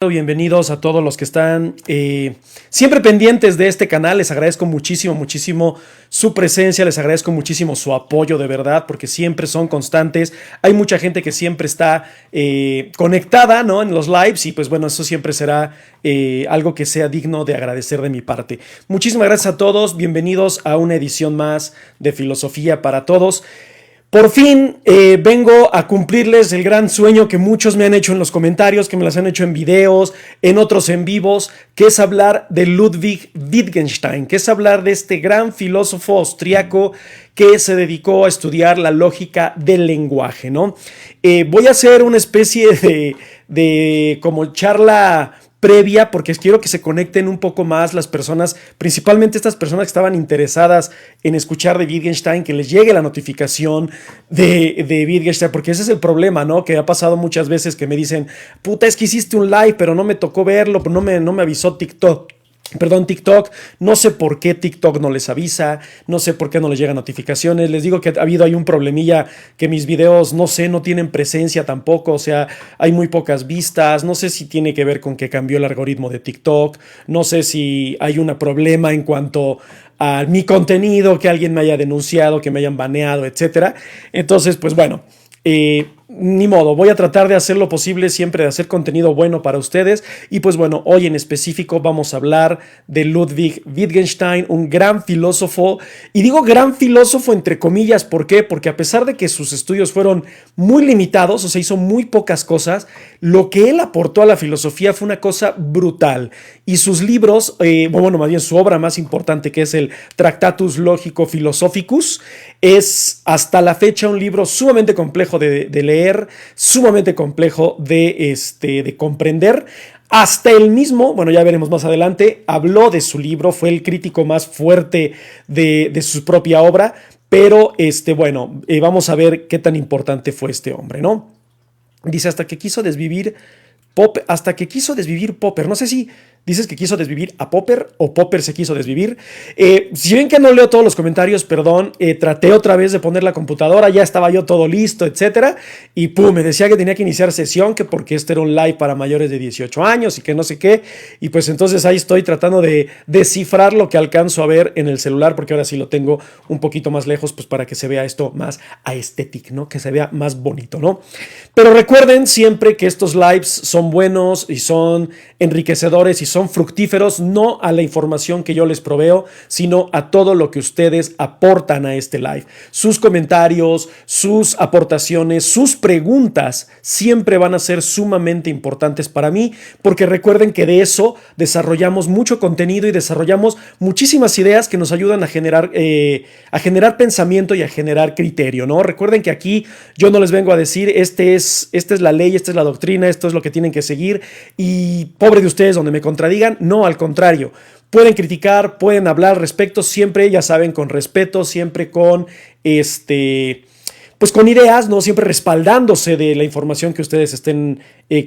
Bienvenidos a todos los que están siempre pendientes de este canal. Les agradezco muchísimo su presencia, les agradezco muchísimo su apoyo de verdad, porque siempre son constantes. Hay mucha gente que siempre está conectada, ¿no?, en los lives, y pues bueno, eso siempre será algo que sea digno de agradecer de mi parte. Muchísimas gracias a todos, bienvenidos a una edición más de Filosofía para Todos. Por fin vengo a cumplirles el gran sueño que muchos me han hecho en los comentarios, que me las han hecho en videos, en otros en vivos, que es hablar de Ludwig Wittgenstein, que es hablar de este gran filósofo austriaco que se dedicó a estudiar la lógica del lenguaje, ¿no? Voy a hacer una especie de como charla previa, porque quiero que se conecten un poco más las personas, principalmente estas personas que estaban interesadas en escuchar de Wittgenstein, que les llegue la notificación de Wittgenstein, porque ese es el problema, ¿no? Que ha pasado muchas veces que me dicen, puta, es que hiciste un live, pero no me tocó verlo, no me avisó TikTok. TikTok, no sé por qué TikTok no les avisa, no sé por qué no les llegan notificaciones. Les digo que ha habido ahí un problemilla, que mis videos, no sé, no tienen presencia tampoco, o sea, hay muy pocas vistas. No sé si tiene que ver con que cambió el algoritmo de TikTok, no sé si hay un problema en cuanto a mi contenido, que alguien me haya denunciado, que me hayan baneado, etcétera. Entonces, pues bueno, ni modo, voy a tratar de hacer lo posible siempre, de hacer contenido bueno para ustedes. Y pues bueno, hoy en específico vamos a hablar de Ludwig Wittgenstein, un gran filósofo, y digo gran filósofo entre comillas. ¿Por qué? Porque a pesar de que sus estudios fueron muy limitados, o sea, hizo muy pocas cosas, lo que él aportó a la filosofía fue una cosa brutal. Y sus libros, bueno, más bien su obra más importante, que es el Tractatus Logico Philosophicus, es hasta la fecha un libro sumamente complejo de leer, sumamente complejo de comprender. Hasta él mismo, bueno, ya veremos más adelante, habló de su libro, fue el crítico más fuerte de su propia obra, pero bueno, vamos a ver qué tan importante fue este hombre, ¿no? Dice, hasta que quiso desvivir Popper. No sé si dices que quiso desvivir a Popper o Popper se quiso desvivir. Si ven que no leo todos los comentarios, perdón, traté otra vez de poner la computadora, ya estaba yo todo listo, etcétera, y pum, me decía que tenía que iniciar sesión, que porque este era un live para mayores de 18 años y que no sé qué, y pues entonces ahí estoy tratando de descifrar lo que alcanzo a ver en el celular, porque ahora sí lo tengo un poquito más lejos, pues para que se vea esto más aesthetic, ¿no? Que se vea más bonito, ¿no? Pero recuerden siempre que estos lives son buenos y son enriquecedores y son fructíferos, no a la información que yo les proveo, sino a todo lo que ustedes aportan a este live. Sus comentarios, sus aportaciones, sus preguntas siempre van a ser sumamente importantes para mí, porque recuerden que de eso desarrollamos mucho contenido y desarrollamos muchísimas ideas que nos ayudan a generar pensamiento y a generar criterio, ¿no? Recuerden que aquí yo no les vengo a decir, esta es la ley, esta es la doctrina, esto es lo que tienen que seguir, y pobre de ustedes donde me contradigan. No, al contrario, pueden criticar, pueden hablar al respecto, siempre, ya saben, con respeto, siempre con pues con ideas, ¿no? Siempre respaldándose de la información que ustedes estén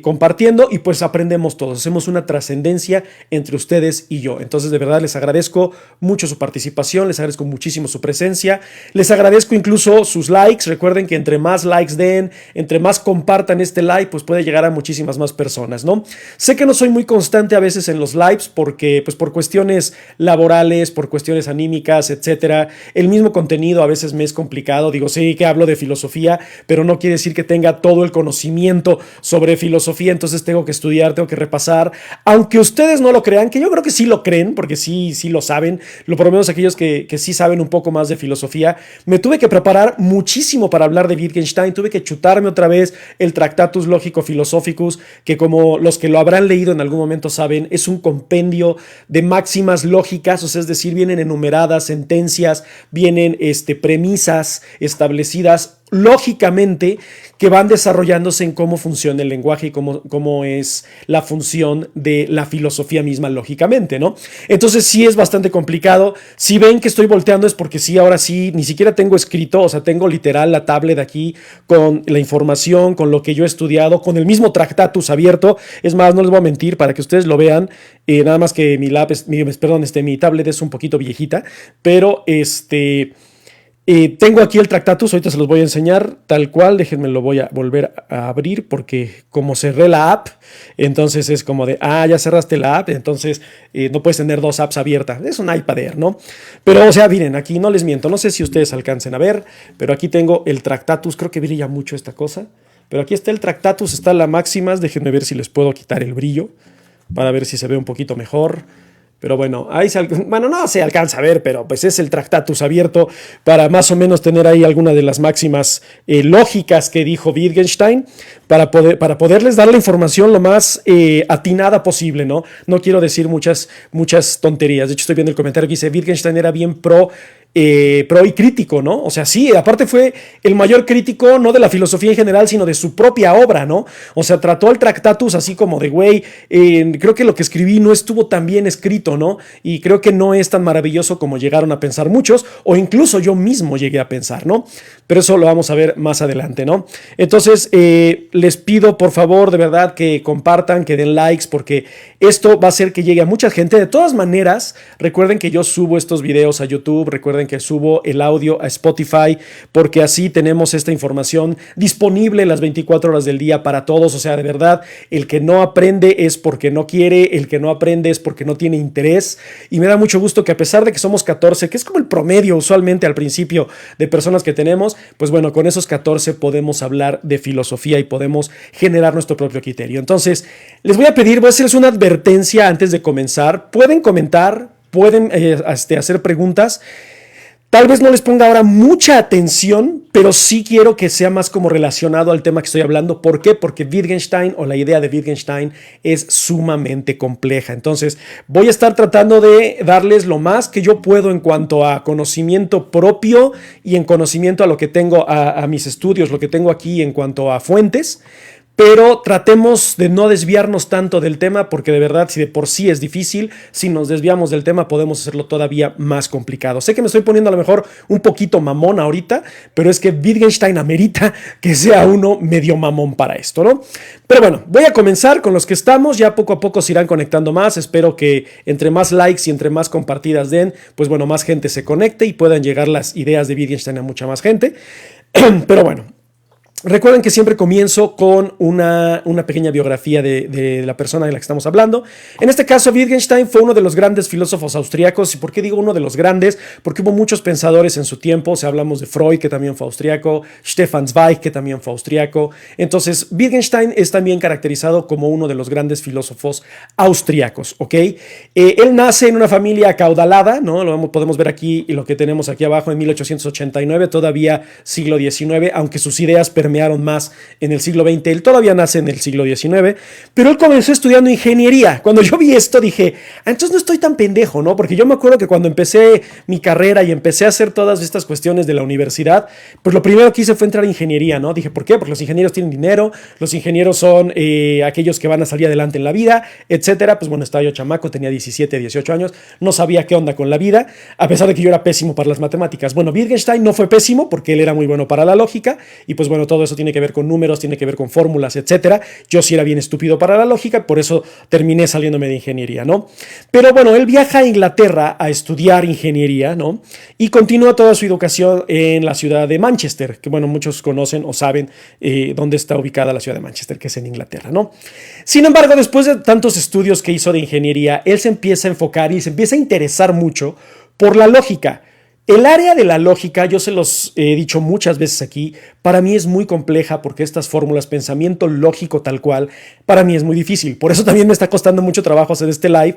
compartiendo, y pues aprendemos todos, hacemos una trascendencia entre ustedes y yo. Entonces, de verdad, les agradezco mucho su participación, les agradezco muchísimo su presencia, les agradezco incluso sus likes. Recuerden que entre más likes den, entre más compartan este live, pues puede llegar a muchísimas más personas, ¿no? Sé que no soy muy constante a veces en los lives, porque pues por cuestiones laborales, por cuestiones anímicas, etcétera, el mismo contenido a veces me es complicado. Digo, sí que hablo de filosofía, pero no quiere decir que tenga todo el conocimiento sobre filosofía, entonces tengo que estudiar, tengo que repasar, aunque ustedes no lo crean, que yo creo que sí lo creen, porque sí lo saben, por lo menos aquellos que sí saben un poco más de filosofía. Me tuve que preparar muchísimo para hablar de Wittgenstein, tuve que chutarme otra vez el Tractatus Logico Philosophicus, que como los que lo habrán leído en algún momento saben, es un compendio de máximas lógicas, o sea, es decir, vienen enumeradas sentencias, vienen premisas establecidas lógicamente, que van desarrollándose en cómo funciona el lenguaje y cómo es la función de la filosofía misma lógicamente, ¿no? Entonces sí es bastante complicado. Si ven que estoy volteando es porque sí, ahora sí, ni siquiera tengo escrito, o sea, tengo literal la tablet aquí con la información, con lo que yo he estudiado, con el mismo Tractatus abierto. Es más, no les voy a mentir para que ustedes lo vean, nada más que mi tablet es un poquito viejita, pero Tengo aquí el Tractatus, ahorita se los voy a enseñar tal cual, déjenme lo voy a volver a abrir porque como cerré la app, entonces es como de, ya cerraste la app, entonces no puedes tener dos apps abiertas, es un iPad Air, ¿no? Pero o sea, miren, aquí no les miento, no sé si ustedes alcancen a ver, pero aquí tengo el Tractatus, creo que brilla mucho esta cosa, pero aquí está el Tractatus, está la máximas, déjenme ver si les puedo quitar el brillo para ver si se ve un poquito mejor. Pero bueno, bueno, no se alcanza a ver, pero pues es el Tractatus abierto para más o menos tener ahí alguna de las máximas lógicas que dijo Wittgenstein para poderles dar la información lo más atinada posible, ¿no? No quiero decir muchas tonterías. De hecho, estoy viendo el comentario que dice Wittgenstein era bien pro y crítico, ¿no? O sea, sí, aparte fue el mayor crítico no de la filosofía en general, sino de su propia obra, ¿no? O sea, trató el Tractatus así como de, güey, creo que lo que escribí no estuvo tan bien escrito, ¿no? Y creo que no es tan maravilloso como llegaron a pensar muchos, o incluso yo mismo llegué a pensar, ¿no? Pero eso lo vamos a ver más adelante, ¿no? Entonces, les pido por favor, de verdad, que compartan, que den likes, porque esto va a hacer que llegue a mucha gente. De todas maneras, recuerden que yo subo estos videos a YouTube, recuerden que subo el audio a Spotify, porque así tenemos esta información disponible las 24 horas del día para todos. O sea, de verdad, el que no aprende es porque no quiere, el que no aprende es porque no tiene interés. Y me da mucho gusto que a pesar de que somos 14, que es como el promedio usualmente al principio de personas que tenemos, pues bueno, con esos 14 podemos hablar de filosofía y podemos generar nuestro propio criterio. Entonces, les voy a pedir, voy a hacerles una advertencia antes de comenzar. Pueden comentar, pueden hacer preguntas. Tal vez no les ponga ahora mucha atención, pero sí quiero que sea más como relacionado al tema que estoy hablando. ¿Por qué? Porque Wittgenstein o la idea de Wittgenstein es sumamente compleja. Entonces voy a estar tratando de darles lo más que yo puedo en cuanto a conocimiento propio y en conocimiento a lo que tengo, a mis estudios, lo que tengo aquí en cuanto a fuentes. Pero tratemos de no desviarnos tanto del tema porque de verdad si de por sí es difícil, si nos desviamos del tema podemos hacerlo todavía más complicado. Sé que me estoy poniendo a lo mejor un poquito mamón ahorita, pero es que Wittgenstein amerita que sea uno medio mamón para esto, ¿no? Pero bueno, voy a comenzar con los que estamos, ya poco a poco se irán conectando más, espero que entre más likes y entre más compartidas den, pues bueno, más gente se conecte y puedan llegar las ideas de Wittgenstein a mucha más gente. Pero bueno. Recuerden que siempre comienzo con una pequeña biografía de la persona de la que estamos hablando. En este caso, Wittgenstein fue uno de los grandes filósofos austríacos. ¿Y por qué digo uno de los grandes? Porque hubo muchos pensadores en su tiempo. O sea, hablamos de Freud, que también fue austriaco, Stefan Zweig, que también fue austriaco. Entonces, Wittgenstein es también caracterizado como uno de los grandes filósofos austriacos, ¿ok? Él nace en una familia acaudalada, ¿no? Lo podemos ver aquí y lo que tenemos aquí abajo en 1889, todavía siglo XIX, aunque sus ideas permearon más en el siglo XX. Él todavía nace en el siglo XIX, pero él comenzó estudiando ingeniería. Cuando yo vi esto dije, entonces no estoy tan pendejo, ¿no? Porque yo me acuerdo que cuando empecé mi carrera y empecé a hacer todas estas cuestiones de la universidad, pues lo primero que hice fue entrar a ingeniería, ¿no? Dije, ¿por qué? Porque los ingenieros tienen dinero, los ingenieros son aquellos que van a salir adelante en la vida, etcétera. Pues bueno, estaba yo chamaco, tenía 17, 18 años, no sabía qué onda con la vida, a pesar de que yo era pésimo para las matemáticas. Bueno, Wittgenstein no fue pésimo porque él era muy bueno para la lógica y pues bueno, todo eso tiene que ver con números, tiene que ver con fórmulas, etcétera. Yo sí era bien estúpido para la lógica, por eso terminé saliéndome de ingeniería, ¿no? Pero bueno, él viaja a Inglaterra a estudiar ingeniería, ¿no? Y continúa toda su educación en la ciudad de Manchester, que bueno, muchos conocen o saben dónde está ubicada la ciudad de Manchester, que es en Inglaterra, ¿no? Sin embargo, después de tantos estudios que hizo de ingeniería, él se empieza a enfocar y se empieza a interesar mucho por la lógica. El área de la lógica, yo se los he dicho muchas veces aquí, para mí es muy compleja porque estas fórmulas, pensamiento lógico tal cual, para mí es muy difícil. Por eso también me está costando mucho trabajo hacer este live.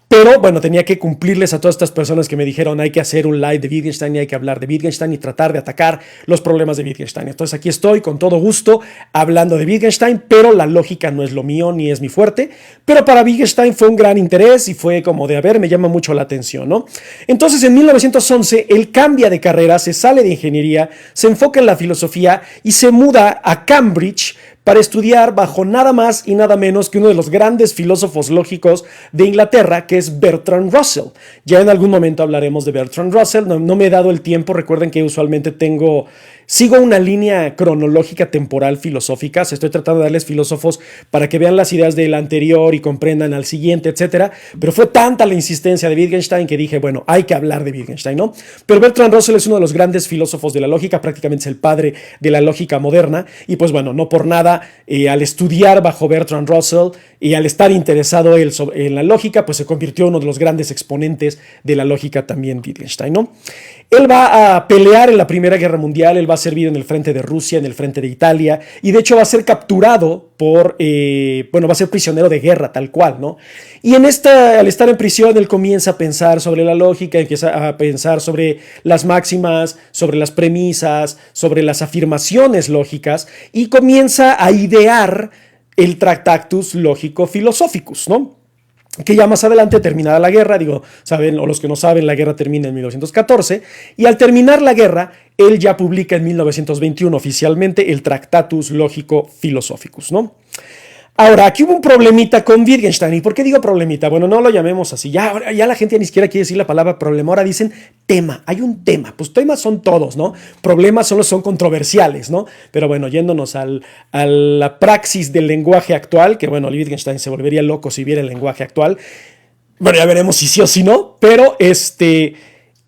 Pero bueno, tenía que cumplirles a todas estas personas que me dijeron hay que hacer un live de Wittgenstein y hay que hablar de Wittgenstein y tratar de atacar los problemas de Wittgenstein. Entonces aquí estoy con todo gusto hablando de Wittgenstein, pero la lógica no es lo mío ni es mi fuerte. Pero para Wittgenstein fue un gran interés y fue como de, a ver, me llama mucho la atención, ¿no? Entonces en 1911 él cambia de carrera, se sale de ingeniería, se enfoca en la filosofía y se muda a Cambridge para estudiar bajo nada más y nada menos que uno de los grandes filósofos lógicos de Inglaterra, que es Bertrand Russell. Ya en algún momento hablaremos de Bertrand Russell, no me he dado el tiempo, recuerden que usualmente tengo sigo una línea cronológica temporal filosófica, o sea, estoy tratando de darles filósofos para que vean las ideas del anterior y comprendan al siguiente, etcétera, pero fue tanta la insistencia de Wittgenstein que dije, bueno, hay que hablar de Wittgenstein, ¿no? Pero Bertrand Russell es uno de los grandes filósofos de la lógica, prácticamente es el padre de la lógica moderna, y pues bueno, no por nada, al estudiar bajo Bertrand Russell y al estar interesado él en la lógica, pues se convirtió en uno de los grandes exponentes de la lógica también Wittgenstein, ¿no? Él va a pelear en la Primera Guerra Mundial, él va a servir en el frente de Rusia, en el frente de Italia, y de hecho va a ser capturado por, va a ser prisionero de guerra, tal cual, ¿no? Y al estar en prisión, él comienza a pensar sobre la lógica, empieza a pensar sobre las máximas, sobre las premisas, sobre las afirmaciones lógicas, y comienza a idear el Tractatus Logico Philosophicus, ¿no? Que ya más adelante, terminada la guerra, saben, o los que no saben, la guerra termina en 1914, y al terminar la guerra, él ya publica en 1921 oficialmente el Tractatus Logico Philosophicus, ¿no? Ahora, aquí hubo un problemita con Wittgenstein. ¿Y por qué digo problemita? Bueno, no lo llamemos así. Ya la gente ni siquiera quiere decir la palabra problema. Ahora dicen tema. Hay un tema. Pues temas son todos, ¿no? Problemas solo son controversiales, ¿no? Pero bueno, yéndonos a la praxis del lenguaje actual, que bueno, Wittgenstein se volvería loco si viera el lenguaje actual. Bueno, ya veremos si sí o si no. Pero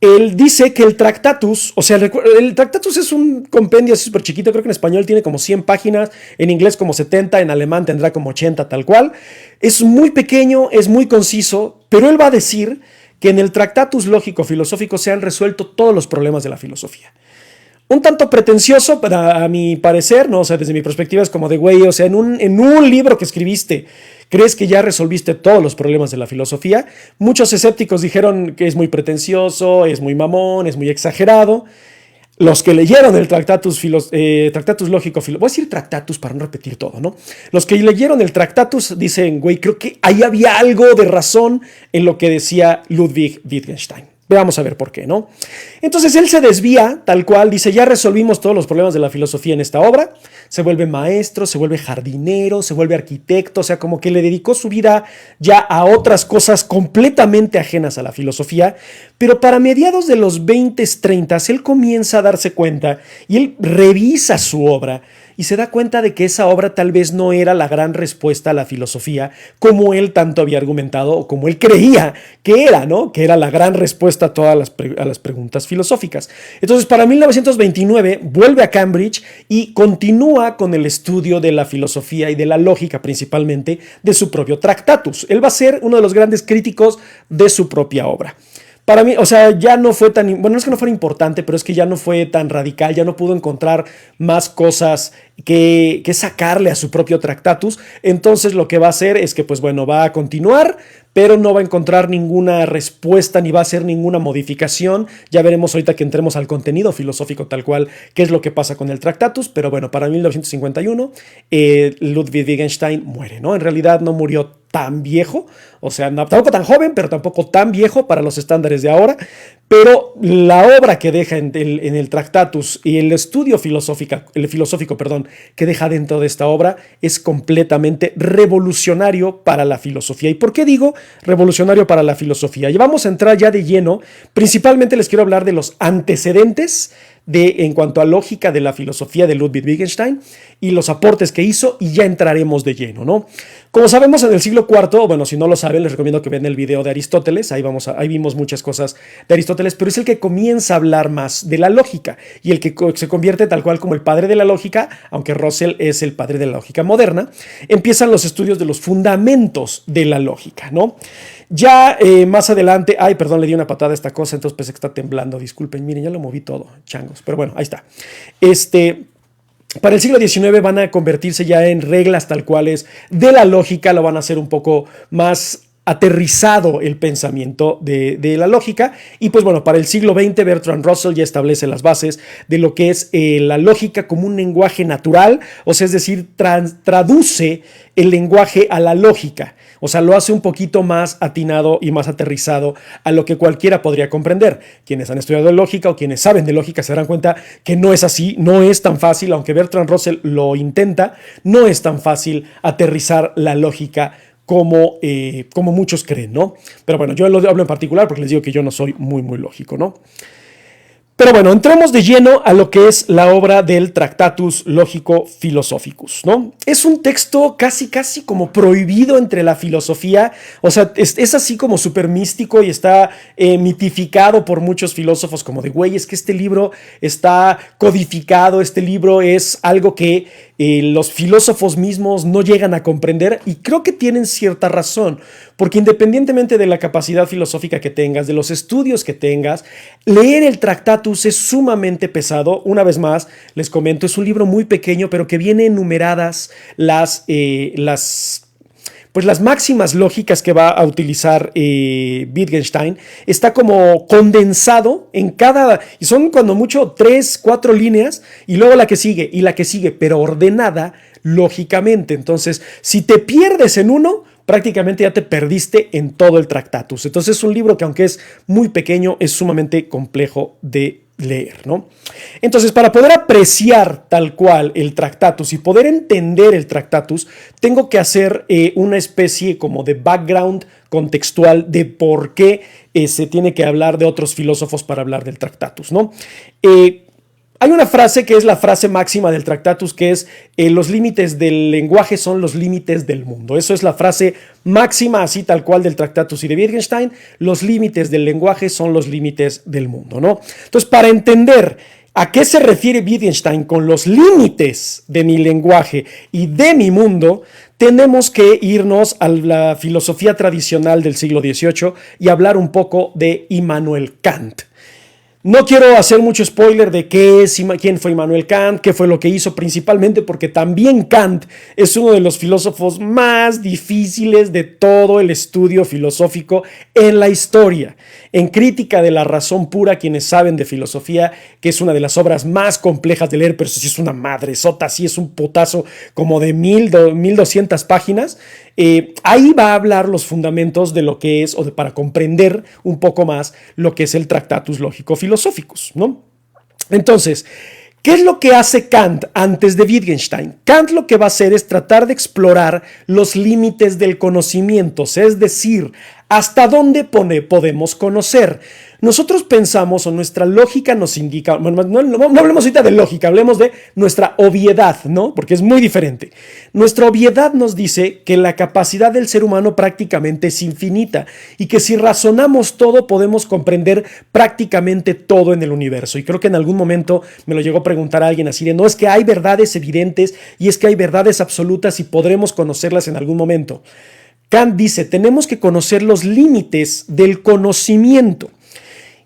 él dice que el Tractatus, o sea, el Tractatus es un compendio así súper chiquito, creo que en español tiene como 100 páginas, en inglés como 70, en alemán tendrá como 80, tal cual. Es muy pequeño, es muy conciso, pero él va a decir que en el Tractatus Lógico Filosófico se han resuelto todos los problemas de la filosofía. Un tanto pretencioso, a mi parecer, ¿no? O sea, desde mi perspectiva es como de, güey, o sea, en un libro que escribiste, ¿crees que ya resolviste todos los problemas de la filosofía? Muchos escépticos dijeron que es muy pretencioso, es muy mamón, es muy exagerado. Los que leyeron el Tractatus Lógico, voy a decir Tractatus para no repetir todo, ¿no? Los que leyeron el Tractatus dicen, güey, creo que ahí había algo de razón en lo que decía Ludwig Wittgenstein. Vamos a ver por qué, ¿no? Entonces él se desvía, tal cual, dice, ya resolvimos todos los problemas de la filosofía en esta obra, se vuelve maestro, se vuelve jardinero, se vuelve arquitecto, o sea, como que le dedicó su vida ya a otras cosas completamente ajenas a la filosofía, pero para mediados de los 20, 30, él comienza a darse cuenta y él revisa su obra y se da cuenta de que esa obra tal vez no era la gran respuesta a la filosofía como él tanto había argumentado o como él creía que era, ¿no? Que era la gran respuesta a todas las preguntas filosóficas. Entonces, para 1929 vuelve a Cambridge y continúa con el estudio de la filosofía y de la lógica principalmente de su propio Tractatus. Él va a ser uno de los grandes críticos de su propia obra. Para mí, o sea, ya no fue tan, bueno, no es que no fuera importante, pero es que ya no fue tan radical, ya no pudo encontrar más cosas que sacarle a su propio Tractatus. Entonces lo que va a hacer es que, pues bueno, va a continuar, pero no va a encontrar ninguna respuesta ni va a hacer ninguna modificación. Ya veremos ahorita que entremos al contenido filosófico tal cual, qué es lo que pasa con el Tractatus, pero bueno, para 1951 Ludwig Wittgenstein muere, ¿no? En realidad no murió tan viejo, o sea, tampoco tan joven, pero tampoco tan viejo para los estándares de ahora, pero la obra que deja en el Tractatus y el estudio filosófico, que deja dentro de esta obra es completamente revolucionario para la filosofía. ¿Y por qué digo revolucionario para la filosofía? Y vamos a entrar ya de lleno, principalmente les quiero hablar de los antecedentes en cuanto a lógica de la filosofía de Ludwig Wittgenstein y los aportes que hizo, y ya entraremos de lleno, ¿no? Como sabemos, en el siglo IV, bueno, si no lo saben, les recomiendo que vean el video de Aristóteles, ahí vimos muchas cosas de Aristóteles, pero es el que comienza a hablar más de la lógica y el que se convierte tal cual como el padre de la lógica, aunque Russell es el padre de la lógica moderna. Empiezan los estudios de los fundamentos de la lógica, ¿no? Ya más adelante, ay, perdón, le di una patada a esta cosa, entonces pensé que está temblando, disculpen, miren, ya lo moví todo, changos, pero bueno, ahí está. Para el siglo XIX van a convertirse ya en reglas tal cuales de la lógica, lo van a hacer un poco más aterrizado el pensamiento de la lógica. Y pues bueno, para el siglo XX Bertrand Russell ya establece las bases de lo que es la lógica como un lenguaje natural, o sea, es decir, traduce el lenguaje a la lógica, o sea, lo hace un poquito más atinado y más aterrizado a lo que cualquiera podría comprender. Quienes han estudiado lógica o quienes saben de lógica se darán cuenta que no es así, no es tan fácil, aunque Bertrand Russell lo intenta, no es tan fácil aterrizar la lógica como muchos creen, ¿no? Pero bueno, yo lo hablo en particular porque les digo que yo no soy muy lógico, ¿no? Pero bueno, entremos de lleno a lo que es la obra del Tractatus Logico Philosophicus, ¿no? Es un texto casi como prohibido entre la filosofía, o sea, es así como súper místico y está mitificado por muchos filósofos como de, güey, es que este libro está codificado, este libro es algo que los filósofos mismos no llegan a comprender, y creo que tienen cierta razón, porque independientemente de la capacidad filosófica que tengas, de los estudios que tengas, leer el Tractatus es sumamente pesado. Una vez más, les comento, es un libro muy pequeño, pero que viene enumeradas las máximas lógicas que va a utilizar Wittgenstein. Está como condensado en cada, y son cuando mucho 3, 4 líneas, y luego la que sigue, y la que sigue, pero ordenada lógicamente. Entonces, si te pierdes en uno, prácticamente ya te perdiste en todo el Tractatus. Entonces es un libro que, aunque es muy pequeño, es sumamente complejo de leer, ¿no? Entonces, para poder apreciar tal cual el Tractatus y poder entender el Tractatus, tengo que hacer una especie como de background contextual de por qué se tiene que hablar de otros filósofos para hablar del Tractatus, ¿no? Hay una frase que es la frase máxima del Tractatus, que es los límites del lenguaje son los límites del mundo. Eso es la frase máxima, así tal cual, del Tractatus y de Wittgenstein. Los límites del lenguaje son los límites del mundo, ¿no? Entonces, para entender a qué se refiere Wittgenstein con los límites de mi lenguaje y de mi mundo, tenemos que irnos a la filosofía tradicional del siglo XVIII y hablar un poco de Immanuel Kant. No quiero hacer mucho spoiler de quién fue Immanuel Kant, qué fue lo que hizo, principalmente porque también Kant es uno de los filósofos más difíciles de todo el estudio filosófico en la historia. En Crítica de la razón pura, quienes saben de filosofía, que es una de las obras más complejas de leer, pero sí es una madresota, sí es un potazo como de 1200 páginas, ahí va a hablar los fundamentos de lo que es, para comprender un poco más lo que es el Tractatus Logico Philosophicus, ¿no? Entonces, ¿qué es lo que hace Kant antes de Wittgenstein? Kant lo que va a hacer es tratar de explorar los límites del conocimiento, es decir, hasta dónde podemos conocer. Nosotros pensamos, o nuestra lógica nos indica, no hablemos ahorita de lógica, hablemos de nuestra obviedad, ¿no? Porque es muy diferente. Nuestra obviedad nos dice que la capacidad del ser humano prácticamente es infinita y que si razonamos todo podemos comprender prácticamente todo en el universo. Y creo que en algún momento me lo llegó a preguntar alguien así de, no, es que hay verdades evidentes y es que hay verdades absolutas y podremos conocerlas en algún momento. Kant dice, tenemos que conocer los límites del conocimiento.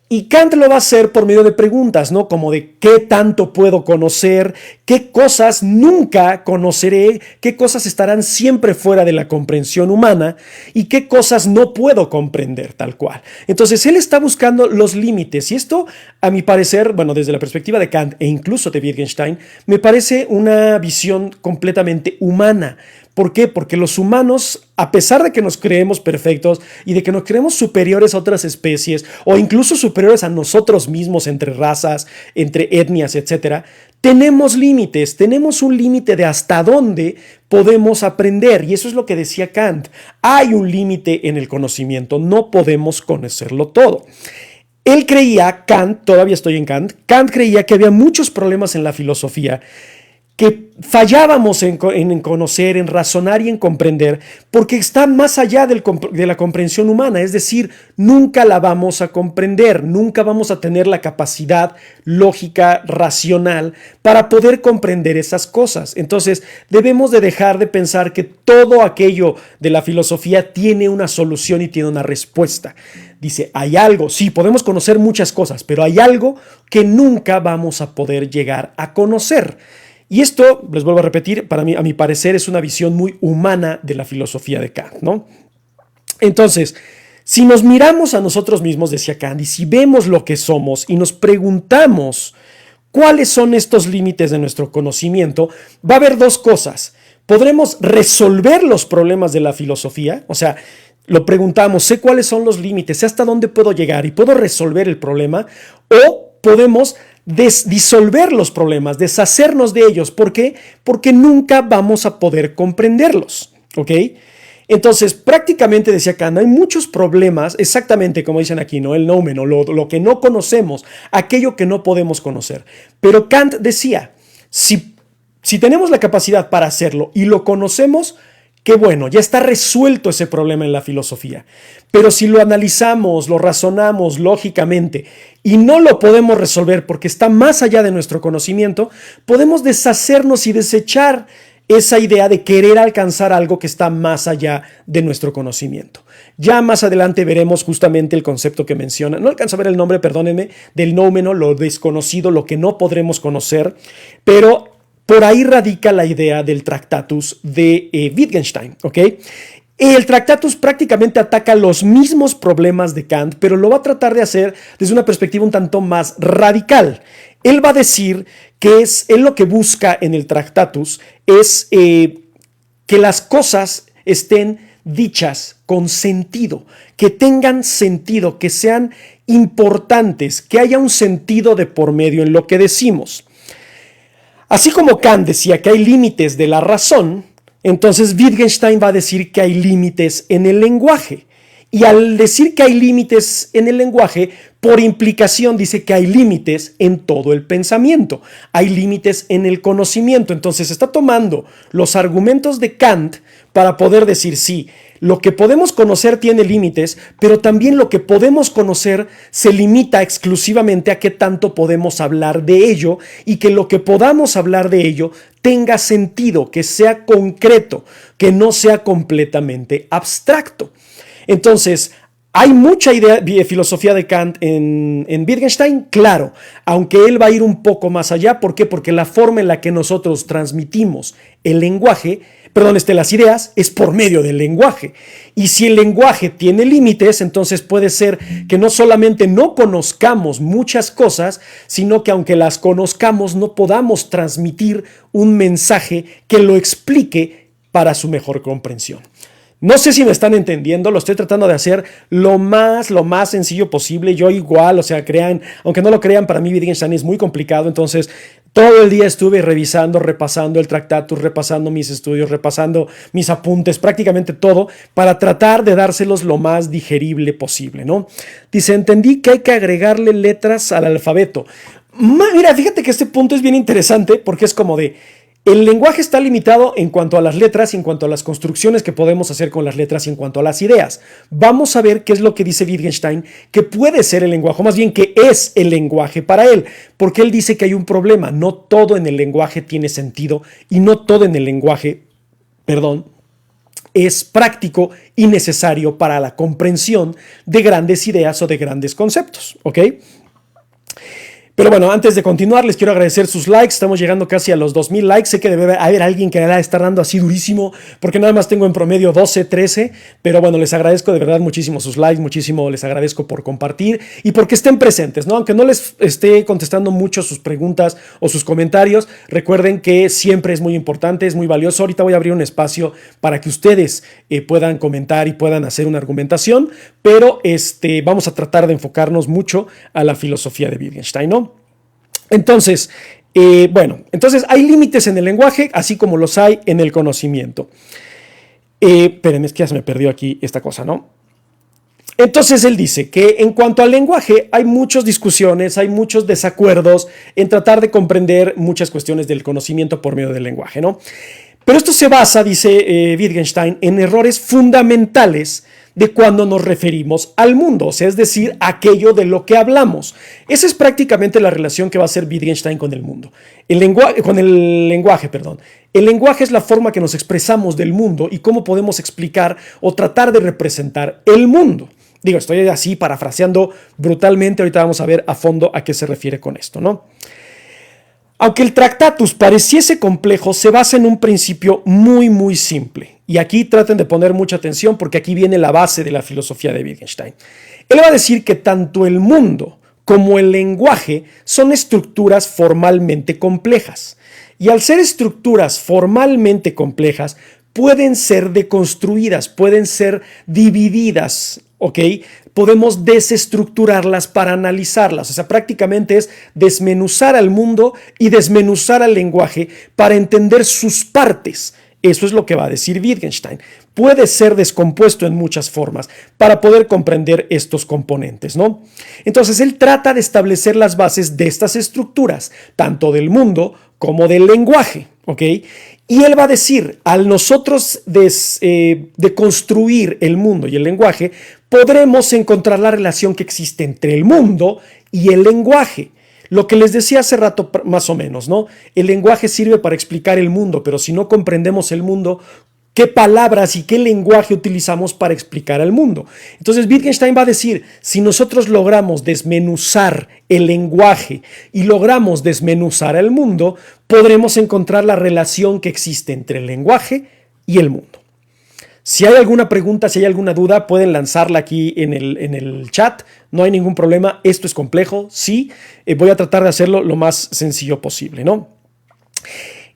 Y Kant lo va a hacer por medio de preguntas, ¿no? Como de qué tanto puedo conocer, qué cosas nunca conoceré, qué cosas estarán siempre fuera de la comprensión humana y qué cosas no puedo comprender tal cual. Entonces, él está buscando los límites, y esto, a mi parecer, bueno, desde la perspectiva de Kant e incluso de Wittgenstein, me parece una visión completamente humana. ¿Por qué? Porque los humanos, a pesar de que nos creemos perfectos y de que nos creemos superiores a otras especies o incluso superiores a nosotros mismos entre razas, entre etnias, etc., tenemos límites, tenemos un límite de hasta dónde podemos aprender, y eso es lo que decía Kant. Hay un límite en el conocimiento, no podemos conocerlo todo. Él creía, Kant, todavía estoy en Kant creía que había muchos problemas en la filosofía, que fallábamos en conocer, en razonar y en comprender, porque está más allá de la comprensión humana, es decir, nunca la vamos a comprender, nunca vamos a tener la capacidad lógica, racional, para poder comprender esas cosas. Entonces, debemos de dejar de pensar que todo aquello de la filosofía tiene una solución y tiene una respuesta. Dice, hay algo, sí, podemos conocer muchas cosas, pero hay algo que nunca vamos a poder llegar a conocer. Y esto, les vuelvo a repetir, para mí, a mi parecer, es una visión muy humana de la filosofía de Kant, ¿no? Entonces, si nos miramos a nosotros mismos, decía Kant, y si vemos lo que somos y nos preguntamos cuáles son estos límites de nuestro conocimiento, va a haber dos cosas. Podremos resolver los problemas de la filosofía, o sea, lo preguntamos, sé cuáles son los límites, sé hasta dónde puedo llegar y puedo resolver el problema, o podemos disolver los problemas, deshacernos de ellos. ¿Por qué? Porque nunca vamos a poder comprenderlos, ¿ok? Entonces, prácticamente, decía Kant, hay muchos problemas, exactamente como dicen aquí, ¿no? El noumen, o lo que no conocemos, aquello que no podemos conocer. Pero Kant decía, si tenemos la capacidad para hacerlo y lo conocemos, qué bueno, ya está resuelto ese problema en la filosofía. Pero si lo analizamos, lo razonamos lógicamente y no lo podemos resolver porque está más allá de nuestro conocimiento, podemos deshacernos y desechar esa idea de querer alcanzar algo que está más allá de nuestro conocimiento. Ya más adelante veremos justamente el concepto que menciona, no alcanzo a ver el nombre, perdónenme, del noumeno, lo desconocido, lo que no podremos conocer, pero por ahí radica la idea del Tractatus de Wittgenstein, ¿ok? El Tractatus prácticamente ataca los mismos problemas de Kant, pero lo va a tratar de hacer desde una perspectiva un tanto más radical. Él va a decir que él lo que busca en el Tractatus es que las cosas estén dichas con sentido, que tengan sentido, que sean importantes, que haya un sentido de por medio en lo que decimos. Así como Kant decía que hay límites de la razón, entonces Wittgenstein va a decir que hay límites en el lenguaje. Y al decir que hay límites en el lenguaje, por implicación dice que hay límites en todo el pensamiento, hay límites en el conocimiento. Entonces está tomando los argumentos de Kant para poder decir, sí, lo que podemos conocer tiene límites, pero también lo que podemos conocer se limita exclusivamente a qué tanto podemos hablar de ello y que lo que podamos hablar de ello tenga sentido, que sea concreto, que no sea completamente abstracto. Entonces, ¿hay mucha idea de filosofía de Kant en Wittgenstein? Claro, aunque él va a ir un poco más allá. ¿Por qué? Porque la forma en la que nosotros transmitimos el lenguaje, las ideas, es por medio del lenguaje. Y si el lenguaje tiene límites, entonces puede ser que no solamente no conozcamos muchas cosas, sino que aunque las conozcamos, no podamos transmitir un mensaje que lo explique para su mejor comprensión. No sé si me están entendiendo, lo estoy tratando de hacer lo más sencillo posible. Yo igual, crean, aunque no lo crean, para mí Wittgenstein es muy complicado, entonces todo el día estuve revisando, repasando el Tractatus, repasando mis estudios, repasando mis apuntes, prácticamente todo, para tratar de dárselos lo más digerible posible, ¿no? Dice, entendí que hay que agregarle letras al alfabeto. Mira, fíjate que este punto es bien interesante porque es como de... El lenguaje está limitado en cuanto a las letras y en cuanto a las construcciones que podemos hacer con las letras y en cuanto a las ideas. Vamos a ver qué es lo que dice Wittgenstein, que puede ser el lenguaje, o más bien que es el lenguaje para él, porque él dice que hay un problema. No todo en el lenguaje tiene sentido y no todo en el lenguaje, es práctico y necesario para la comprensión de grandes ideas o de grandes conceptos, ¿ok? Pero bueno, antes de continuar, les quiero agradecer sus likes. Estamos llegando casi a los 2000 likes. Sé que debe haber alguien que la está dando así durísimo, porque nada más tengo en promedio 12, 13. Pero bueno, les agradezco de verdad muchísimo sus likes, muchísimo les agradezco por compartir y porque estén presentes, ¿no? Aunque no les esté contestando mucho sus preguntas o sus comentarios, recuerden que siempre es muy importante, es muy valioso. Ahorita voy a abrir un espacio para que ustedes puedan comentar y puedan hacer una argumentación, pero vamos a tratar de enfocarnos mucho a la filosofía de Wittgenstein, ¿no? Entonces, entonces hay límites en el lenguaje, así como los hay en el conocimiento. Espérenme, es que ya se me perdió aquí esta cosa, ¿no? Entonces él dice que en cuanto al lenguaje hay muchas discusiones, hay muchos desacuerdos en tratar de comprender muchas cuestiones del conocimiento por medio del lenguaje, ¿no? Pero esto se basa, dice Wittgenstein, en errores fundamentales de cuando nos referimos al mundo, o sea, es decir, aquello de lo que hablamos. Esa es prácticamente la relación que va a hacer Wittgenstein con el mundo. El lenguaje. El lenguaje es la forma que nos expresamos del mundo y cómo podemos explicar o tratar de representar el mundo. Digo, estoy así parafraseando brutalmente, ahorita vamos a ver a fondo a qué se refiere con esto, ¿no? Aunque el Tractatus pareciese complejo, se basa en un principio muy simple. Y aquí traten de poner mucha atención porque aquí viene la base de la filosofía de Wittgenstein. Él va a decir que tanto el mundo como el lenguaje son estructuras formalmente complejas. Y al ser estructuras formalmente complejas, pueden ser deconstruidas, pueden ser divididas, ¿ok? Podemos desestructurarlas para analizarlas. O sea, prácticamente es desmenuzar al mundo y desmenuzar al lenguaje para entender sus partes Eso es lo que va a decir Wittgenstein. Puede ser descompuesto en muchas formas para poder comprender estos componentes, ¿no? Entonces, él trata de establecer las bases de estas estructuras, tanto del mundo como del lenguaje, ¿ok? Y él va a decir, al nosotros deconstruir el mundo y el lenguaje, podremos encontrar la relación que existe entre el mundo y el lenguaje. Lo que les decía hace rato más o menos, ¿no? El lenguaje sirve para explicar el mundo, pero si no comprendemos el mundo, ¿qué palabras y qué lenguaje utilizamos para explicar el mundo? Entonces Wittgenstein va a decir, si nosotros logramos desmenuzar el lenguaje y logramos desmenuzar el mundo, podremos encontrar la relación que existe entre el lenguaje y el mundo. Si hay alguna pregunta, si hay alguna duda, pueden lanzarla aquí en el chat. No hay ningún problema. Esto es complejo, sí. Voy a tratar de hacerlo lo más sencillo posible, ¿no?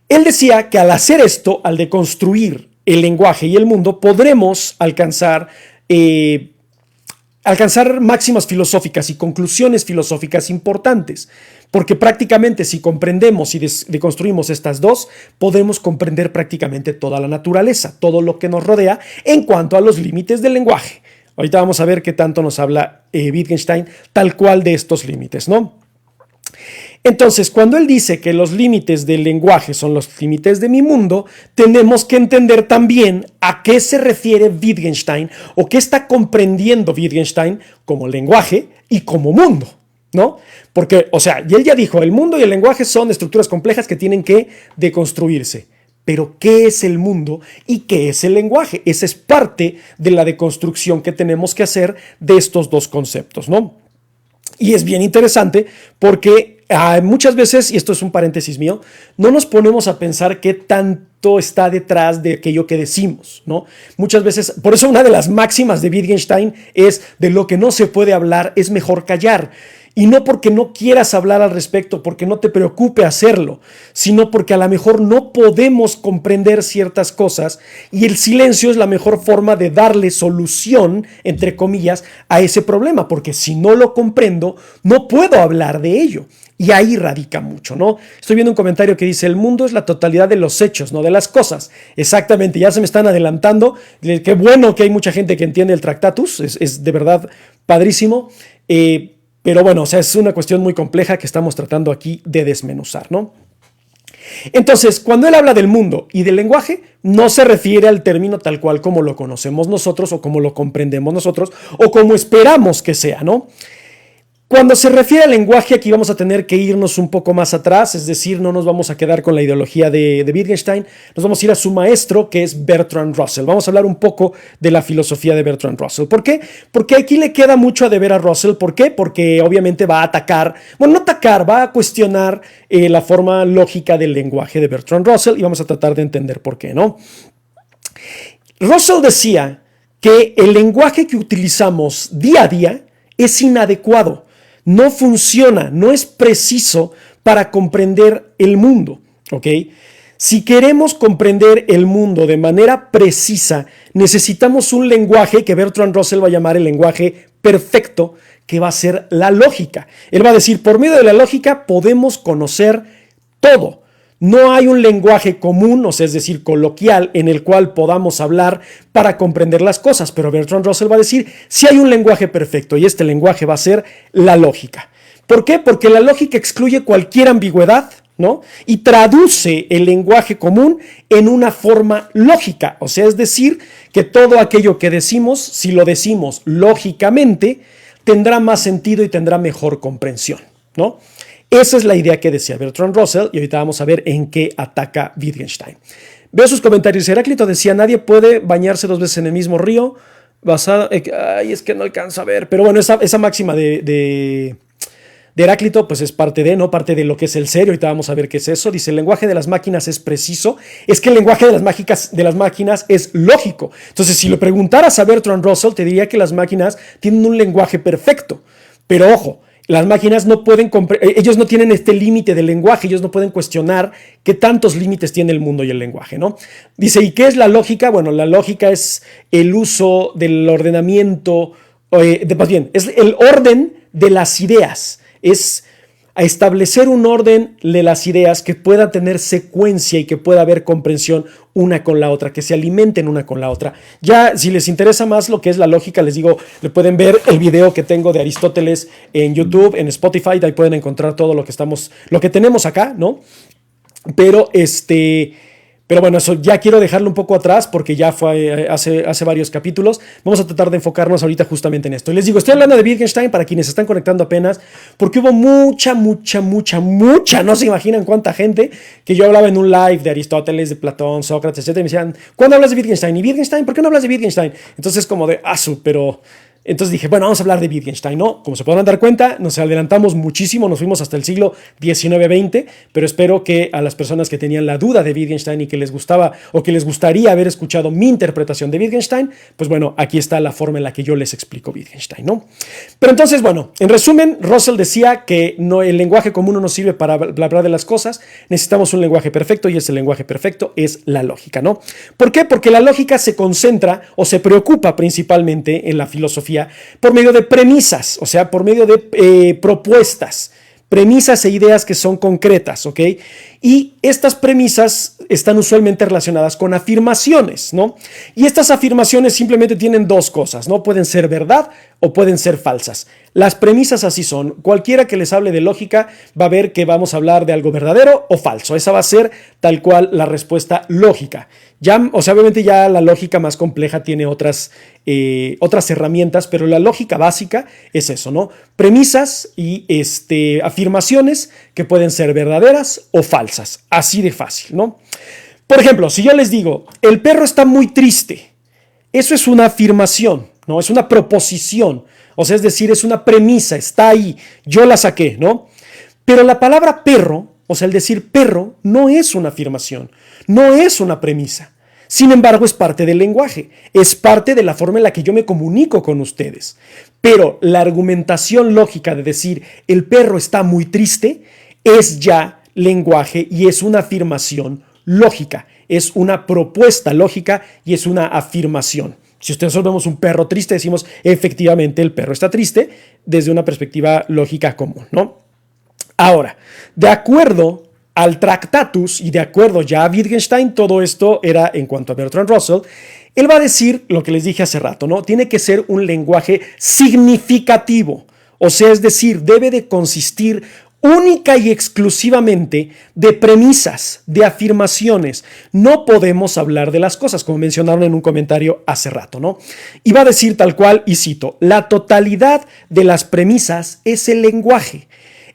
Él decía que al hacer esto, al deconstruir el lenguaje y el mundo, podremos alcanzar máximas filosóficas y conclusiones filosóficas importantes. Porque prácticamente si comprendemos y deconstruimos estas dos, podemos comprender prácticamente toda la naturaleza, todo lo que nos rodea en cuanto a los límites del lenguaje. Ahorita vamos a ver qué tanto nos habla Wittgenstein tal cual de estos límites, ¿no? Entonces, cuando él dice que los límites del lenguaje son los límites de mi mundo, tenemos que entender también a qué se refiere Wittgenstein o qué está comprendiendo Wittgenstein como lenguaje y como mundo, ¿no? Porque, o sea, y él ya dijo, el mundo y el lenguaje son estructuras complejas que tienen que deconstruirse. Pero, ¿qué es el mundo y qué es el lenguaje? Esa es parte de la deconstrucción que tenemos que hacer de estos dos conceptos, ¿no? Y es bien interesante porque muchas veces, y esto es un paréntesis mío, no nos ponemos a pensar qué tanto está detrás de aquello que decimos, ¿no? Muchas veces, por eso una de las máximas de Wittgenstein es de lo que no se puede hablar es mejor callar. Y no porque no quieras hablar al respecto, porque no te preocupe hacerlo, sino porque a lo mejor no podemos comprender ciertas cosas y el silencio es la mejor forma de darle solución, entre comillas, a ese problema, porque si no lo comprendo, no puedo hablar de ello. Y ahí radica mucho, ¿no? Estoy viendo un comentario que dice, el mundo es la totalidad de los hechos, no de las cosas. Exactamente, ya se me están adelantando. Qué bueno que hay mucha gente que entiende el Tractatus, es de verdad padrísimo. Pero bueno, o sea, es una cuestión muy compleja que estamos tratando aquí de desmenuzar, ¿no? Entonces, cuando él habla del mundo y del lenguaje, no se refiere al término tal cual como lo conocemos nosotros o como lo comprendemos nosotros o como esperamos que sea, ¿no? Cuando se refiere al lenguaje, aquí vamos a tener que irnos un poco más atrás, es decir, no nos vamos a quedar con la ideología de Wittgenstein, nos vamos a ir a su maestro, que es Bertrand Russell. Vamos a hablar un poco de la filosofía de Bertrand Russell. ¿Por qué? Porque aquí le queda mucho a deber a Russell. ¿Por qué? Porque obviamente va a atacar, bueno, no atacar, va a cuestionar la forma lógica del lenguaje de Bertrand Russell y vamos a tratar de entender por qué, ¿no? Russell decía que el lenguaje que utilizamos día a día es inadecuado. No funciona, no es preciso para comprender el mundo, ¿ok? Si queremos comprender el mundo de manera precisa, necesitamos un lenguaje que Bertrand Russell va a llamar el lenguaje perfecto, que va a ser la lógica. Él va a decir, por medio de la lógica podemos conocer todo. No hay un lenguaje común, o sea, es decir, coloquial, en el cual podamos hablar para comprender las cosas, pero Bertrand Russell va a decir, si hay un lenguaje perfecto y este lenguaje va a ser la lógica. ¿Por qué? Porque la lógica excluye cualquier ambigüedad, ¿no? Y traduce el lenguaje común en una forma lógica, o sea, es decir, que todo aquello que decimos, si lo decimos lógicamente, tendrá más sentido y tendrá mejor comprensión, ¿no? Esa es la idea que decía Bertrand Russell y ahorita vamos a ver en qué ataca Wittgenstein. Veo sus comentarios. Heráclito decía, nadie puede bañarse dos veces en el mismo río. Ay, es que no alcanzo a ver. Pero bueno, esa máxima de Heráclito pues es parte de lo que es el serio. Ahorita vamos a ver qué es eso. Dice, el lenguaje de las máquinas es preciso. Es que el lenguaje de las máquinas es lógico. Entonces, si lo preguntaras a Bertrand Russell, te diría que las máquinas tienen un lenguaje perfecto. Pero ojo, las máquinas no pueden, ellos no tienen este límite del lenguaje, ellos no pueden cuestionar qué tantos límites tiene el mundo y el lenguaje, ¿no? Dice, ¿y qué es la lógica? Bueno, la lógica es el uso del ordenamiento, es el orden de las ideas. a establecer un orden de las ideas que pueda tener secuencia y que pueda haber comprensión una con la otra, que se alimenten una con la otra. Ya, si les interesa más lo que es la lógica, les digo, le pueden ver el video que tengo de Aristóteles en YouTube, en Spotify, de ahí pueden encontrar todo lo que tenemos acá, ¿no? Pero bueno, eso ya quiero dejarlo un poco atrás porque ya fue hace varios capítulos. Vamos a tratar de enfocarnos ahorita justamente en esto. Y les digo, estoy hablando de Wittgenstein para quienes se están conectando apenas, porque hubo mucha, no se imaginan cuánta gente que yo hablaba en un live de Aristóteles, de Platón, Sócrates, etcétera, y me decían, ¿cuándo hablas de Wittgenstein? ¿Y Wittgenstein? ¿Por qué no hablas de Wittgenstein? Entonces como de, pero... Entonces dije, bueno, vamos a hablar de Wittgenstein, ¿no? Como se podrán dar cuenta, nos adelantamos muchísimo, nos fuimos hasta el siglo XIX-XX, pero espero que a las personas que tenían la duda de Wittgenstein y que les gustaba o que les gustaría haber escuchado mi interpretación de Wittgenstein, pues bueno, aquí está la forma en la que yo les explico Wittgenstein, ¿no? Pero entonces, bueno, en resumen, Russell decía que el lenguaje común no nos sirve para hablar de las cosas, necesitamos un lenguaje perfecto y ese lenguaje perfecto es la lógica, ¿no? ¿Por qué? Porque la lógica se concentra o se preocupa principalmente en la filosofía por medio de premisas, o sea, por medio de propuestas, premisas e ideas que son concretas, ¿ok? Y estas premisas están usualmente relacionadas con afirmaciones, ¿no? Y estas afirmaciones simplemente tienen dos cosas, ¿no? Pueden ser verdad o pueden ser falsas. Las premisas así son. Cualquiera que les hable de lógica va a ver que vamos a hablar de algo verdadero o falso. Esa va a ser tal cual la respuesta lógica. Ya, o sea, obviamente ya la lógica más compleja tiene otras herramientas, pero la lógica básica es eso, ¿no? Premisas y afirmaciones que pueden ser verdaderas o falsas. Así de fácil, ¿no? Por ejemplo, si yo les digo, el perro está muy triste, eso es una afirmación, ¿no? Es una proposición, o sea, es decir, es una premisa, está ahí, yo la saqué, ¿no? Pero la palabra perro, o sea, el decir perro, no es una afirmación, no es una premisa. Sin embargo, es parte del lenguaje, es parte de la forma en la que yo me comunico con ustedes. Pero la argumentación lógica de decir el perro está muy triste es ya lenguaje y es una afirmación lógica, es una propuesta lógica y es una afirmación. Si nosotros vemos un perro triste, decimos efectivamente el perro está triste desde una perspectiva lógica común, ¿no? Ahora, de acuerdo al Tractatus y de acuerdo ya a Wittgenstein, todo esto era en cuanto a Bertrand Russell, él va a decir lo que les dije hace rato, ¿no? Tiene que ser un lenguaje significativo, o sea, es decir, debe de consistir única y exclusivamente de premisas, de afirmaciones. No podemos hablar de las cosas, como mencionaron en un comentario hace rato, ¿no? Y va a decir tal cual, y cito, la totalidad de las premisas es el lenguaje.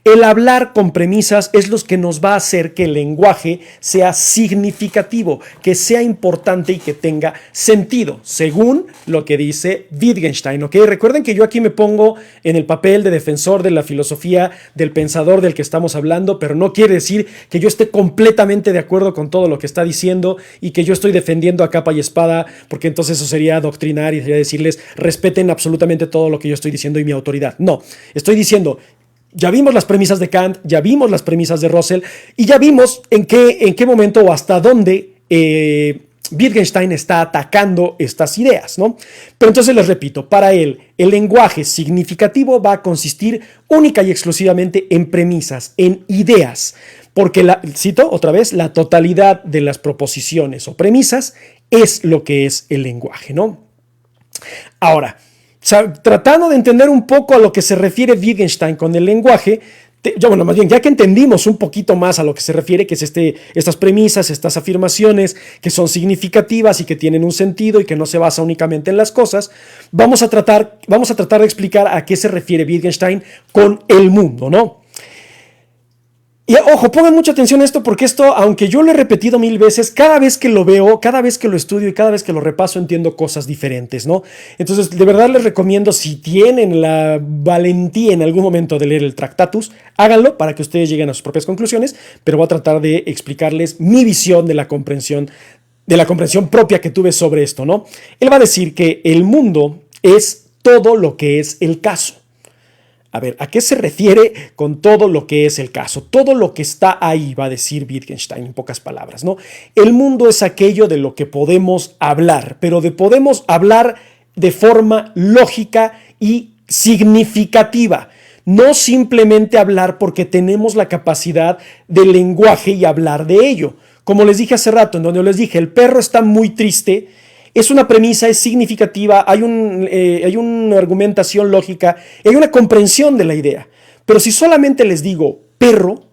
El hablar con premisas es lo que nos va a hacer que el lenguaje sea significativo, que sea importante y que tenga sentido, según lo que dice Wittgenstein, ¿ok? Recuerden que yo aquí me pongo en el papel de defensor de la filosofía, del pensador del que estamos hablando, pero no quiere decir que yo esté completamente de acuerdo con todo lo que está diciendo y que yo estoy defendiendo a capa y espada, porque entonces eso sería adoctrinar y sería decirles respeten absolutamente todo lo que yo estoy diciendo y mi autoridad. No, estoy diciendo... Ya vimos las premisas de Kant, ya vimos las premisas de Russell y ya vimos en qué momento o hasta dónde Wittgenstein está atacando estas ideas, ¿no? Pero entonces les repito, para él el lenguaje significativo va a consistir única y exclusivamente en premisas, en ideas, porque, cito otra vez, la totalidad de las proposiciones o premisas es lo que es el lenguaje, ¿no? Ahora, tratando de entender un poco a lo que se refiere Wittgenstein con el lenguaje, más bien, ya que entendimos un poquito más a lo que se refiere, que es estas premisas, estas afirmaciones que son significativas y que tienen un sentido y que no se basa únicamente en las cosas, vamos a tratar de explicar a qué se refiere Wittgenstein con el mundo, ¿no? Y ojo, pongan mucha atención a esto porque esto, aunque yo lo he repetido 1000 veces, cada vez que lo veo, cada vez que lo estudio y cada vez que lo repaso entiendo cosas diferentes, ¿no? Entonces, de verdad les recomiendo, si tienen la valentía en algún momento de leer el Tractatus, háganlo para que ustedes lleguen a sus propias conclusiones, pero voy a tratar de explicarles mi visión de la comprensión propia que tuve sobre esto, ¿no? Él va a decir que el mundo es todo lo que es el caso. A ver, ¿a qué se refiere con todo lo que es el caso? Todo lo que está ahí, va a decir Wittgenstein en pocas palabras, ¿no? El mundo es aquello de lo que podemos hablar, pero podemos hablar de forma lógica y significativa. no simplemente hablar porque tenemos la capacidad del lenguaje y hablar de ello. Como les dije hace rato, en donde les dije, el perro está muy triste, es una premisa, es significativa, hay una argumentación lógica, hay una comprensión de la idea. Pero si solamente les digo perro,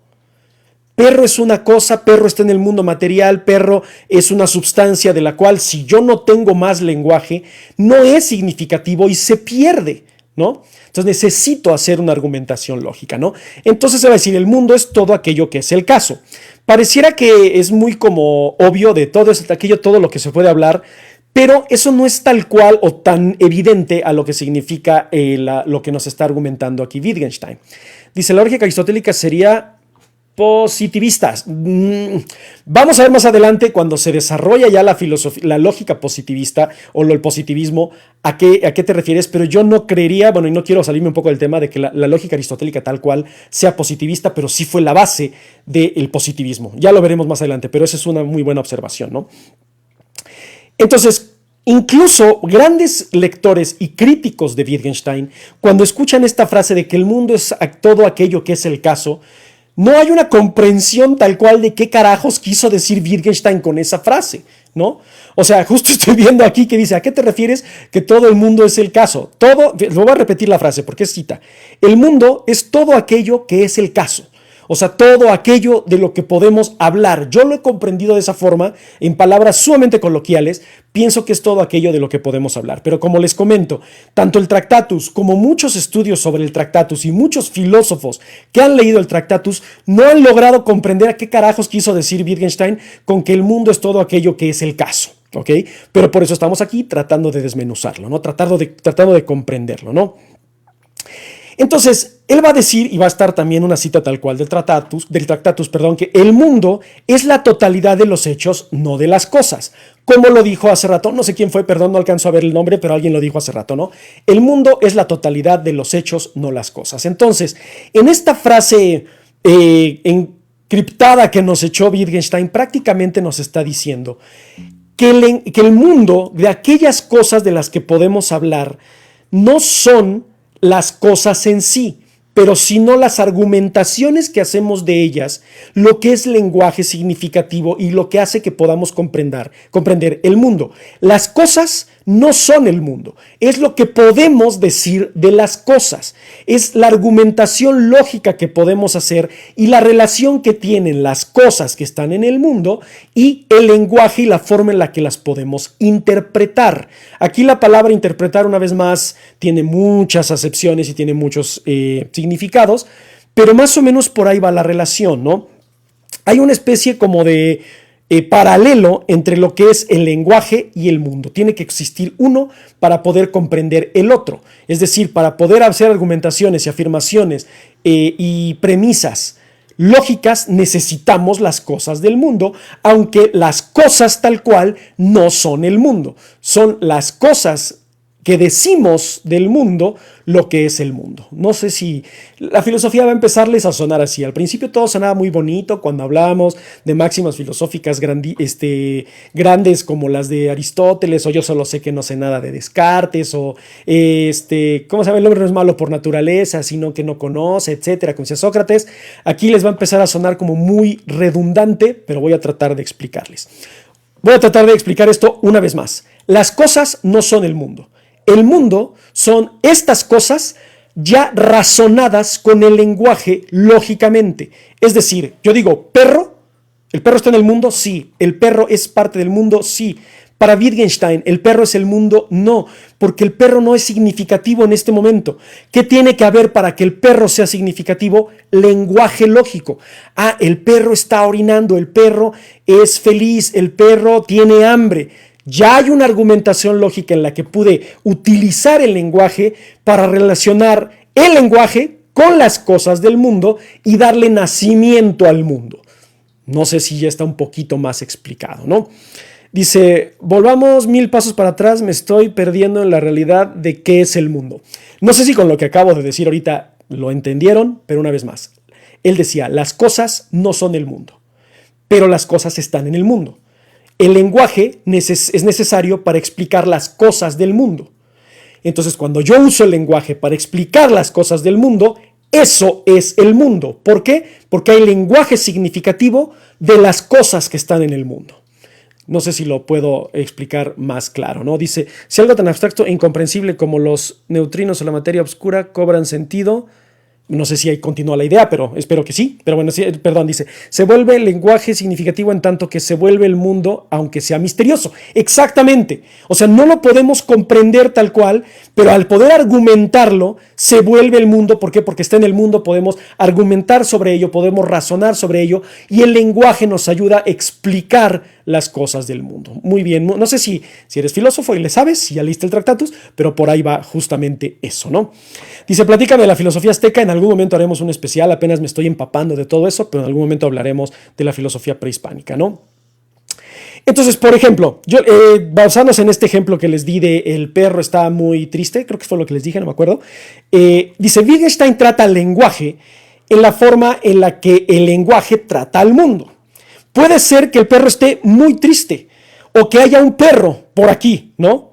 perro es una cosa, perro está en el mundo material, perro es una sustancia de la cual si yo no tengo más lenguaje, no es significativo y se pierde, ¿no? Entonces necesito hacer una argumentación lógica, ¿no? Entonces se va a decir, el mundo es todo aquello que es el caso. Pareciera que es muy como obvio de todo aquello, todo lo que se puede hablar, pero eso no es tal cual o tan evidente a lo que significa lo que nos está argumentando aquí Wittgenstein. Dice, la lógica aristotélica sería positivistas. Vamos a ver más adelante cuando se desarrolla ya la lógica positivista o el positivismo, a qué te refieres, pero yo no creería, bueno, y no quiero salirme un poco del tema de que la lógica aristotélica tal cual sea positivista, pero sí fue la base del positivismo. Ya lo veremos más adelante, pero esa es una muy buena observación, ¿no? Entonces, incluso grandes lectores y críticos de Wittgenstein, cuando escuchan esta frase de que el mundo es todo aquello que es el caso, no hay una comprensión tal cual de qué carajos quiso decir Wittgenstein con esa frase, ¿no? O sea, justo estoy viendo aquí que dice, ¿a qué te refieres que todo el mundo es el caso? Voy a repetir la frase porque es cita. El mundo es todo aquello que es el caso. O sea, todo aquello de lo que podemos hablar. Yo lo he comprendido de esa forma, en palabras sumamente coloquiales, pienso que es todo aquello de lo que podemos hablar. Pero como les comento, tanto el Tractatus como muchos estudios sobre el Tractatus y muchos filósofos que han leído el Tractatus no han logrado comprender a qué carajos quiso decir Wittgenstein con que el mundo es todo aquello que es el caso. ¿Ok? Pero por eso estamos aquí tratando de desmenuzarlo, ¿no? Tratando de comprenderlo, ¿no? Entonces, él va a decir, y va a estar también una cita tal cual del Tractatus, que el mundo es la totalidad de los hechos, no de las cosas. Como lo dijo hace rato, no sé quién fue, perdón, no alcanzo a ver el nombre, pero alguien lo dijo hace rato, ¿no? El mundo es la totalidad de los hechos, no las cosas. Entonces, en esta frase encriptada que nos echó Wittgenstein, prácticamente nos está diciendo que el mundo, de aquellas cosas de las que podemos hablar, no son las cosas en sí, pero sino las argumentaciones que hacemos de ellas, lo que es lenguaje significativo y lo que hace que podamos comprender el mundo. Las cosas no son el mundo, es lo que podemos decir de las cosas, es la argumentación lógica que podemos hacer y la relación que tienen las cosas que están en el mundo y el lenguaje y la forma en la que las podemos interpretar. Aquí la palabra interpretar, una vez más, tiene muchas acepciones y tiene muchos significados, pero más o menos por ahí va la relación, ¿no? Hay una especie como de paralelo entre lo que es el lenguaje y el mundo. Tiene que existir uno para poder comprender el otro. Es decir, para poder hacer argumentaciones y afirmaciones y premisas lógicas, necesitamos las cosas del mundo, aunque las cosas tal cual no son el mundo. Son las cosas que decimos del mundo lo que es el mundo. No sé si la filosofía va a empezarles a sonar así. Al principio todo sonaba muy bonito cuando hablábamos de máximas filosóficas grandes como las de Aristóteles, o yo solo sé que no sé nada de Descartes, o ¿cómo se llama? El hombre no es malo por naturaleza, sino que no conoce, etcétera, como decía Sócrates. Aquí les va a empezar a sonar como muy redundante, pero voy a tratar de explicarles. Voy a tratar de explicar esto una vez más. Las cosas no son el mundo. El mundo son estas cosas ya razonadas con el lenguaje lógicamente. Es decir, yo digo, perro, ¿el perro está en el mundo? Sí. ¿El perro es parte del mundo? Sí. Para Wittgenstein, ¿el perro es el mundo? No, porque el perro no es significativo en este momento. ¿Qué tiene que haber para que el perro sea significativo? Lenguaje lógico. Ah, el perro está orinando, el perro es feliz, el perro tiene hambre. Ya hay una argumentación lógica en la que pude utilizar el lenguaje para relacionar el lenguaje con las cosas del mundo y darle nacimiento al mundo. No sé si ya está un poquito más explicado, ¿no? Dice, volvamos 1000 pasos para atrás, me estoy perdiendo en la realidad de qué es el mundo. No sé si con lo que acabo de decir ahorita lo entendieron, pero una vez más. Él decía, las cosas no son el mundo, pero las cosas están en el mundo. El lenguaje es necesario para explicar las cosas del mundo. Entonces, cuando yo uso el lenguaje para explicar las cosas del mundo, Eso es el mundo. ¿Por qué? Porque hay lenguaje significativo de las cosas que están en el mundo. No sé si lo puedo explicar más claro, ¿no? Dice, si algo tan abstracto e incomprensible como los neutrinos o la materia oscura cobran sentido, no sé si ahí continúa la idea, pero espero que sí. Pero bueno, sí, perdón, dice, se vuelve el lenguaje significativo en tanto que se vuelve el mundo, aunque sea misterioso. Exactamente. O sea, no lo podemos comprender tal cual, pero al poder argumentarlo, se vuelve el mundo. ¿Por qué? Porque está en el mundo, podemos argumentar sobre ello, podemos razonar sobre ello, y el lenguaje nos ayuda a explicar las cosas del mundo. Muy bien, no sé si eres filósofo y le sabes, si ya leíste el Tractatus, pero por ahí va justamente eso, ¿no? Dice, platícame de la filosofía azteca, en algún momento haremos un especial, apenas me estoy empapando de todo eso, pero en algún momento hablaremos de la filosofía prehispánica, ¿no? Entonces, por ejemplo, yo basándose en este ejemplo que les di de el perro está muy triste, creo que fue lo que les dije, no me acuerdo, dice, Wittgenstein trata el lenguaje en la forma en la que el lenguaje trata al mundo. Puede ser que el perro esté muy triste o que haya un perro por aquí, ¿no?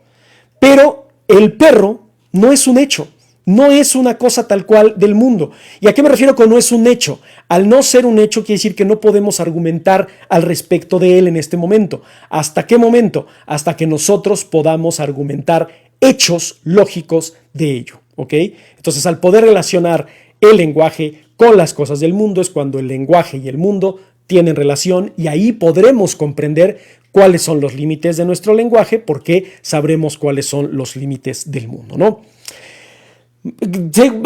Pero el perro no es un hecho, no es una cosa tal cual del mundo. ¿Y a qué me refiero con no es un hecho? Al no ser un hecho quiere decir que no podemos argumentar al respecto de él en este momento. ¿Hasta qué momento? Hasta que nosotros podamos argumentar hechos lógicos de ello, ¿ok? Entonces, al poder relacionar el lenguaje con las cosas del mundo es cuando el lenguaje y el mundo tienen relación, y ahí podremos comprender cuáles son los límites de nuestro lenguaje, porque sabremos cuáles son los límites del mundo, ¿no?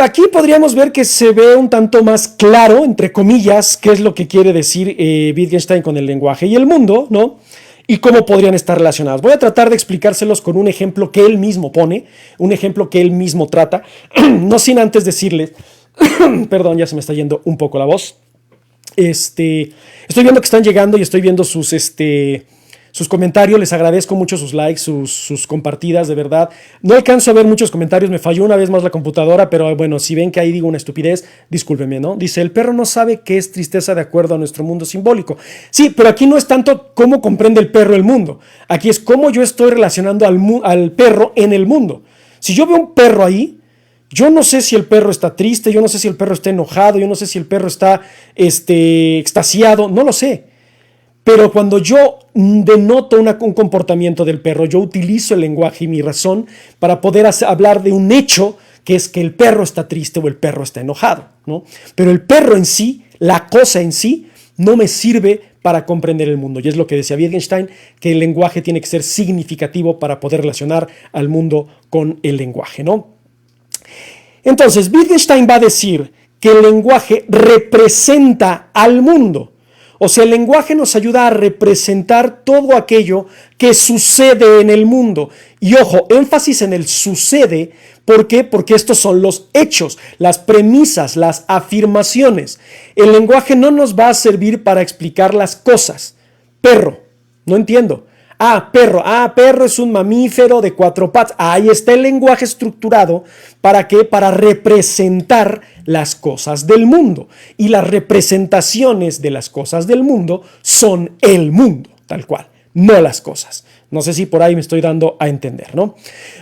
Aquí podríamos ver que se ve un tanto más claro, entre comillas, qué es lo que quiere decir Wittgenstein con el lenguaje y el mundo, ¿no? Y cómo podrían estar relacionados. Voy a tratar de explicárselos con un ejemplo que él mismo pone, un ejemplo que él mismo trata, no sin antes decirles, perdón, ya se me está yendo un poco la voz. Estoy viendo que están llegando y estoy viendo sus comentarios. Les agradezco mucho sus likes, sus compartidas, de verdad. No alcanzo a ver muchos comentarios, me falló una vez más la computadora, pero bueno, si ven que ahí digo una estupidez, discúlpenme, ¿no? Dice, el perro no sabe qué es tristeza de acuerdo a nuestro mundo simbólico. Sí, pero aquí no es tanto cómo comprende el perro el mundo. Aquí es cómo yo estoy relacionando al perro en el mundo. Si yo veo un perro ahí, yo no sé si el perro está triste, yo no sé si el perro está enojado, yo no sé si el perro está extasiado, no lo sé. Pero cuando yo denoto un comportamiento del perro, yo utilizo el lenguaje y mi razón para poder hablar de un hecho, que es que el perro está triste o el perro está enojado, ¿no? Pero el perro en sí, la cosa en sí, no me sirve para comprender el mundo. Y es lo que decía Wittgenstein, que el lenguaje tiene que ser significativo para poder relacionar al mundo con el lenguaje, ¿no? Entonces, Wittgenstein va a decir que el lenguaje representa al mundo. O sea, el lenguaje nos ayuda a representar todo aquello que sucede en el mundo. Y ojo, énfasis en el sucede. ¿Por qué? Porque estos son los hechos, las premisas, las afirmaciones. El lenguaje no nos va a servir para explicar las cosas. Perro, no entiendo. Perro es un mamífero de 4 patas. Ahí está el lenguaje estructurado. ¿Para qué? Para representar las cosas del mundo. Y las representaciones de las cosas del mundo son el mundo, tal cual, no las cosas. No sé si por ahí me estoy dando a entender, ¿no?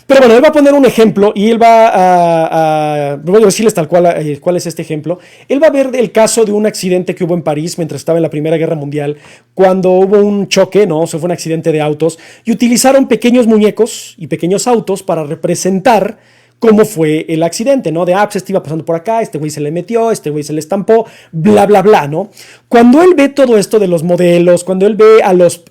Pero bueno, él va a poner un ejemplo y él va voy a decirles tal cual cuál es este ejemplo. Él va a ver el caso de un accidente que hubo en París mientras estaba en la Primera Guerra Mundial, cuando hubo un choque, ¿no? Fue un accidente de autos y utilizaron pequeños muñecos y pequeños autos para representar cómo fue el accidente, ¿no? Pues este iba pasando por acá, este güey se le metió, este güey se le estampó, bla, bla, bla, ¿no? Cuando él ve todo esto de los modelos, cuando él ve a los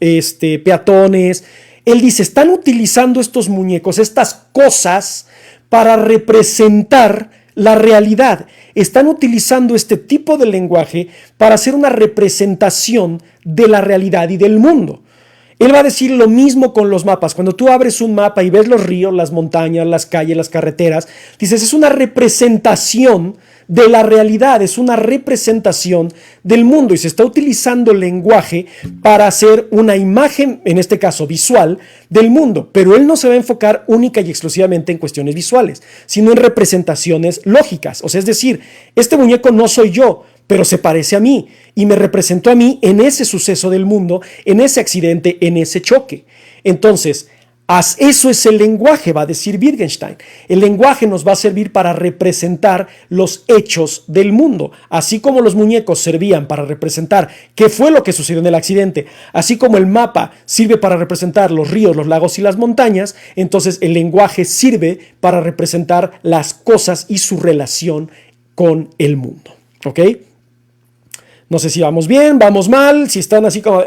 peatones, él dice, están utilizando estos muñecos, estas cosas, para representar la realidad. Están utilizando este tipo de lenguaje para hacer una representación de la realidad y del mundo. Él va a decir lo mismo con los mapas. Cuando tú abres un mapa y ves los ríos, las montañas, las calles, las carreteras, dices, es una representación de la realidad, es una representación del mundo y se está utilizando el lenguaje para hacer una imagen, en este caso visual, del mundo. Pero él no se va a enfocar única y exclusivamente en cuestiones visuales, sino en representaciones lógicas. O sea, es decir, este muñeco no soy yo, pero se parece a mí y me representó a mí en ese suceso del mundo, en ese accidente, en ese choque. Entonces, Eso es el lenguaje, va a decir Wittgenstein. El lenguaje nos va a servir para representar los hechos del mundo. Así como los muñecos servían para representar qué fue lo que sucedió en el accidente, así como el mapa sirve para representar los ríos, los lagos y las montañas, entonces el lenguaje sirve para representar las cosas y su relación con el mundo. ¿Ok? No sé si vamos bien, vamos mal, si están así como...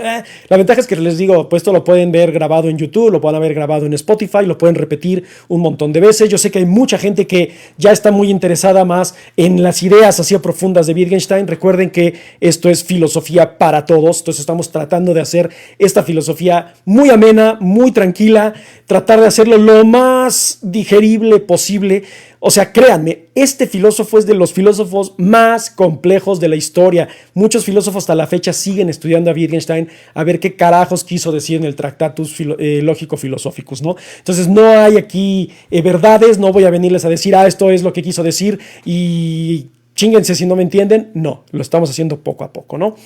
La ventaja es que les digo, pues esto lo pueden ver grabado en YouTube, lo pueden ver grabado en Spotify, lo pueden repetir un montón de veces. Yo sé que hay mucha gente que ya está muy interesada más en las ideas así profundas de Wittgenstein. Recuerden que esto es filosofía para todos, entonces estamos tratando de hacer esta filosofía muy amena, muy tranquila, tratar de hacerlo lo más digerible posible. O sea, créanme, este filósofo es de los filósofos más complejos de la historia. Muchos filósofos hasta la fecha siguen estudiando a Wittgenstein a ver qué carajos quiso decir en el Tractatus Lógico-Philosophicus, ¿no? Entonces no hay aquí verdades, no voy a venirles a decir, esto es lo que quiso decir y chínguense si no me entienden. No, lo estamos haciendo poco a poco, ¿no?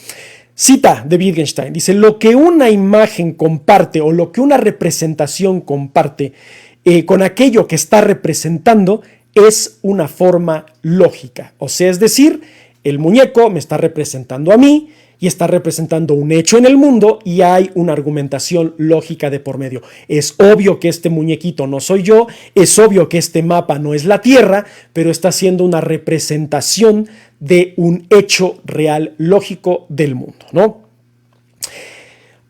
Cita de Wittgenstein, dice, lo que una imagen comparte o lo que una representación comparte con aquello que está representando es una forma lógica. O sea, es decir, el muñeco me está representando a mí y está representando un hecho en el mundo y hay una argumentación lógica de por medio. Es obvio que este muñequito no soy yo, es obvio que este mapa no es la Tierra, pero está siendo una representación de un hecho real lógico del mundo, ¿no?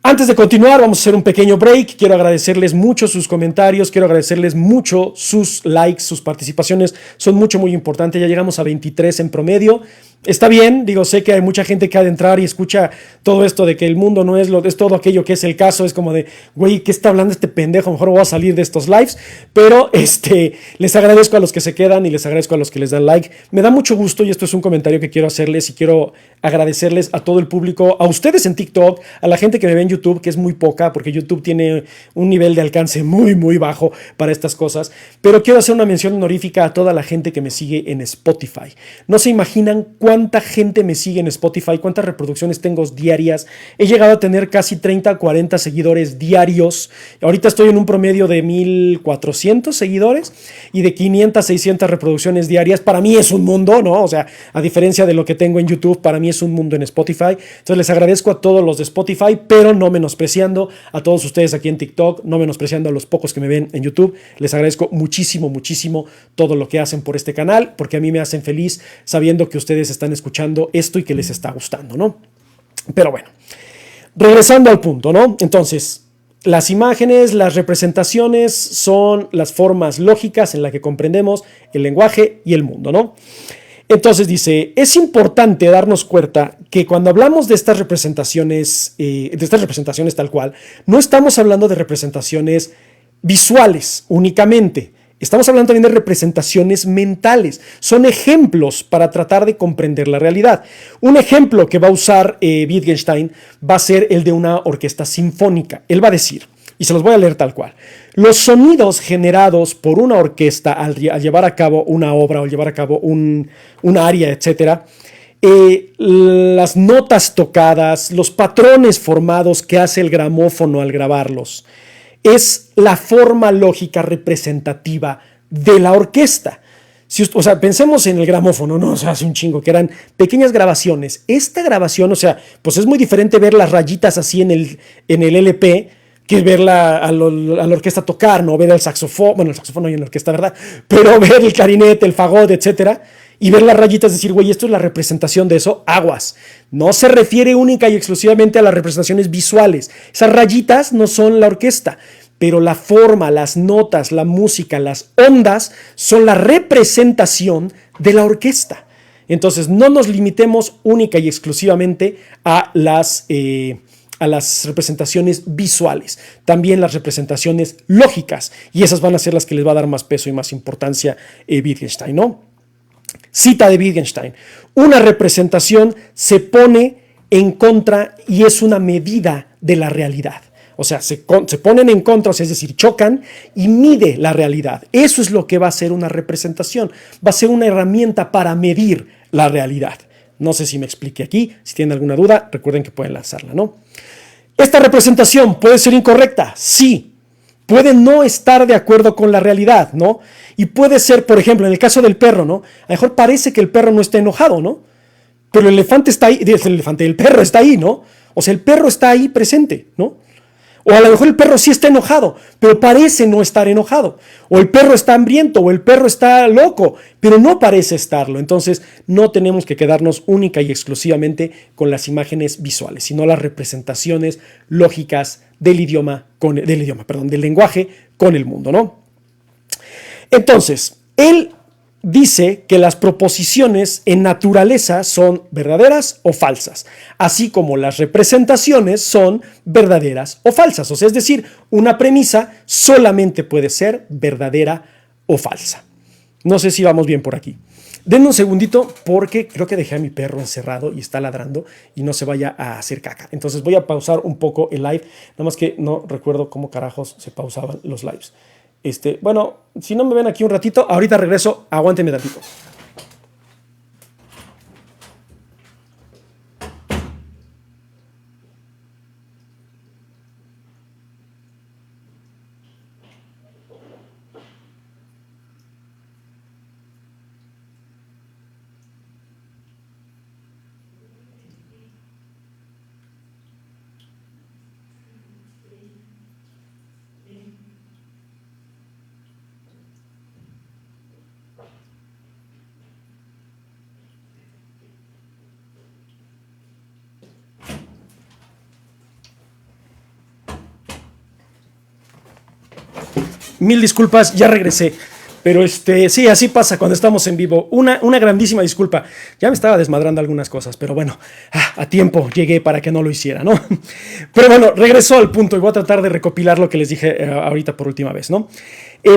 Antes de continuar, vamos a hacer un pequeño break. Quiero agradecerles mucho sus comentarios, quiero agradecerles mucho sus likes, sus participaciones. Son muy importantes. Ya llegamos a 23 en promedio. Está bien, digo, sé que hay mucha gente que ha de entrar y escucha todo esto de que el mundo no es es todo aquello que es el caso. Es como de, güey, ¿qué está hablando este pendejo? Mejor voy a salir de estos lives. Pero les agradezco a los que se quedan y les agradezco a los que les dan like. Me da mucho gusto y esto es un comentario que quiero hacerles y quiero agradecerles a todo el público, a ustedes en TikTok, a la gente que me ve en YouTube, que es muy poca, porque YouTube tiene un nivel de alcance muy bajo para estas cosas. Pero quiero hacer una mención honorífica a toda la gente que me sigue en Spotify. No se imaginan cuánta gente me sigue en Spotify, cuántas reproducciones tengo diarias. He llegado a tener casi 30, 40 seguidores diarios. Ahorita estoy en un promedio de 1,400 seguidores y de 500, 600 reproducciones diarias. Para mí es un mundo, ¿no? O sea, a diferencia de lo que tengo en YouTube, para mí es un mundo en Spotify. Entonces les agradezco a todos los de Spotify, pero no menospreciando a todos ustedes aquí en TikTok, no menospreciando a los pocos que me ven en YouTube. Les agradezco muchísimo todo lo que hacen por este canal, porque a mí me hacen feliz sabiendo que ustedes están escuchando esto y que les está gustando, ¿no? Pero bueno, regresando al punto, ¿no? Entonces, las imágenes, las representaciones son las formas lógicas en las que comprendemos el lenguaje y el mundo, ¿no? Entonces dice, es importante darnos cuenta que cuando hablamos de estas representaciones tal cual, no estamos hablando de representaciones visuales únicamente. Estamos hablando también de representaciones mentales. Son ejemplos para tratar de comprender la realidad. Un ejemplo que va a usar Wittgenstein va a ser el de una orquesta sinfónica. Él va a decir, y se los voy a leer tal cual, los sonidos generados por una orquesta al llevar a cabo una obra o llevar a cabo un aria, etc., las notas tocadas, los patrones formados que hace el gramófono al grabarlos, es la forma lógica representativa de la orquesta. O sea, pensemos en el gramófono, ¿no? O sea, hace un chingo, que eran pequeñas grabaciones. Esta grabación, o sea, pues es muy diferente ver las rayitas así en el LP que verla a la orquesta tocar, ¿no? Ver el saxofón, bueno, el saxofón no hay en la orquesta, ¿verdad? Pero ver el clarinete, el fagot, etcétera, y ver las rayitas, decir, güey, esto es la representación de eso, aguas. No se refiere única y exclusivamente a las representaciones visuales. Esas rayitas no son la orquesta, pero la forma, las notas, la música, las ondas son la representación de la orquesta. Entonces, no nos limitemos única y exclusivamente a las representaciones visuales, también las representaciones lógicas, y esas van a ser las que les va a dar más peso y más importancia Wittgenstein, ¿no? Cita de Wittgenstein, una representación se pone en contra y es una medida de la realidad. O sea, se ponen en contra, o sea, es decir, chocan y mide la realidad. Eso es lo que va a ser una representación, va a ser una herramienta para medir la realidad. No sé si me expliqué aquí. Si tienen alguna duda, recuerden que pueden lanzarla, ¿no? ¿Esta representación puede ser incorrecta? Sí. puede no estar de acuerdo con la realidad, ¿no? Y puede ser, por ejemplo, en el caso del perro, ¿no? A lo mejor parece que el perro no está enojado, ¿no? Pero el elefante está ahí, el perro está ahí, ¿no? O sea, el perro está ahí presente, ¿no? O a lo mejor el perro sí está enojado, pero parece no estar enojado. O el perro está hambriento, o el perro está loco, pero no parece estarlo. Entonces, no tenemos que quedarnos única y exclusivamente con las imágenes visuales, sino las representaciones lógicas del del lenguaje con el mundo, ¿no? Entonces, él dice que las proposiciones en naturaleza son verdaderas o falsas, así como las representaciones son verdaderas o falsas. O sea, es decir, una premisa solamente puede ser verdadera o falsa. No sé si vamos bien por aquí. Denme un segundito porque creo que dejé a mi perro encerrado y está ladrando y no se vaya a hacer caca. Entonces voy a pausar un poco el live, nada más que no recuerdo cómo carajos se pausaban los lives. Bueno, si no me ven aquí un ratito, ahorita regreso, aguántenme tantito. Mil disculpas, ya regresé. Pero sí, así pasa cuando estamos en vivo. Una grandísima disculpa. Ya me estaba desmadrando algunas cosas, pero bueno, a tiempo llegué para que no lo hiciera, ¿no? Pero bueno, regresó al punto y voy a tratar de recopilar lo que les dije ahorita por última vez, ¿no?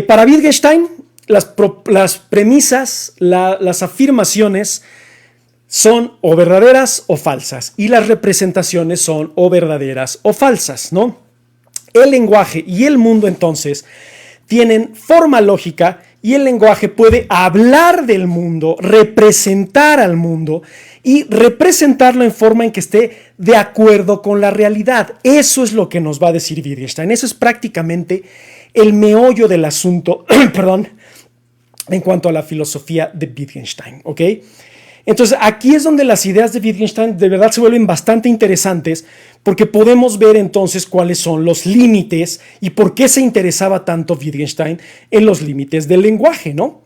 Para Wittgenstein, las premisas, las afirmaciones son o verdaderas o falsas y las representaciones son o verdaderas o falsas, ¿no? El lenguaje y el mundo entonces tienen forma lógica y el lenguaje puede hablar del mundo, representar al mundo y representarlo en forma en que esté de acuerdo con la realidad. Eso es lo que nos va a decir Wittgenstein. Eso es prácticamente el meollo del asunto, perdón, en cuanto a la filosofía de Wittgenstein, ¿ok? Entonces, aquí es donde las ideas de Wittgenstein de verdad se vuelven bastante interesantes porque podemos ver entonces cuáles son los límites y por qué se interesaba tanto Wittgenstein en los límites del lenguaje, ¿no?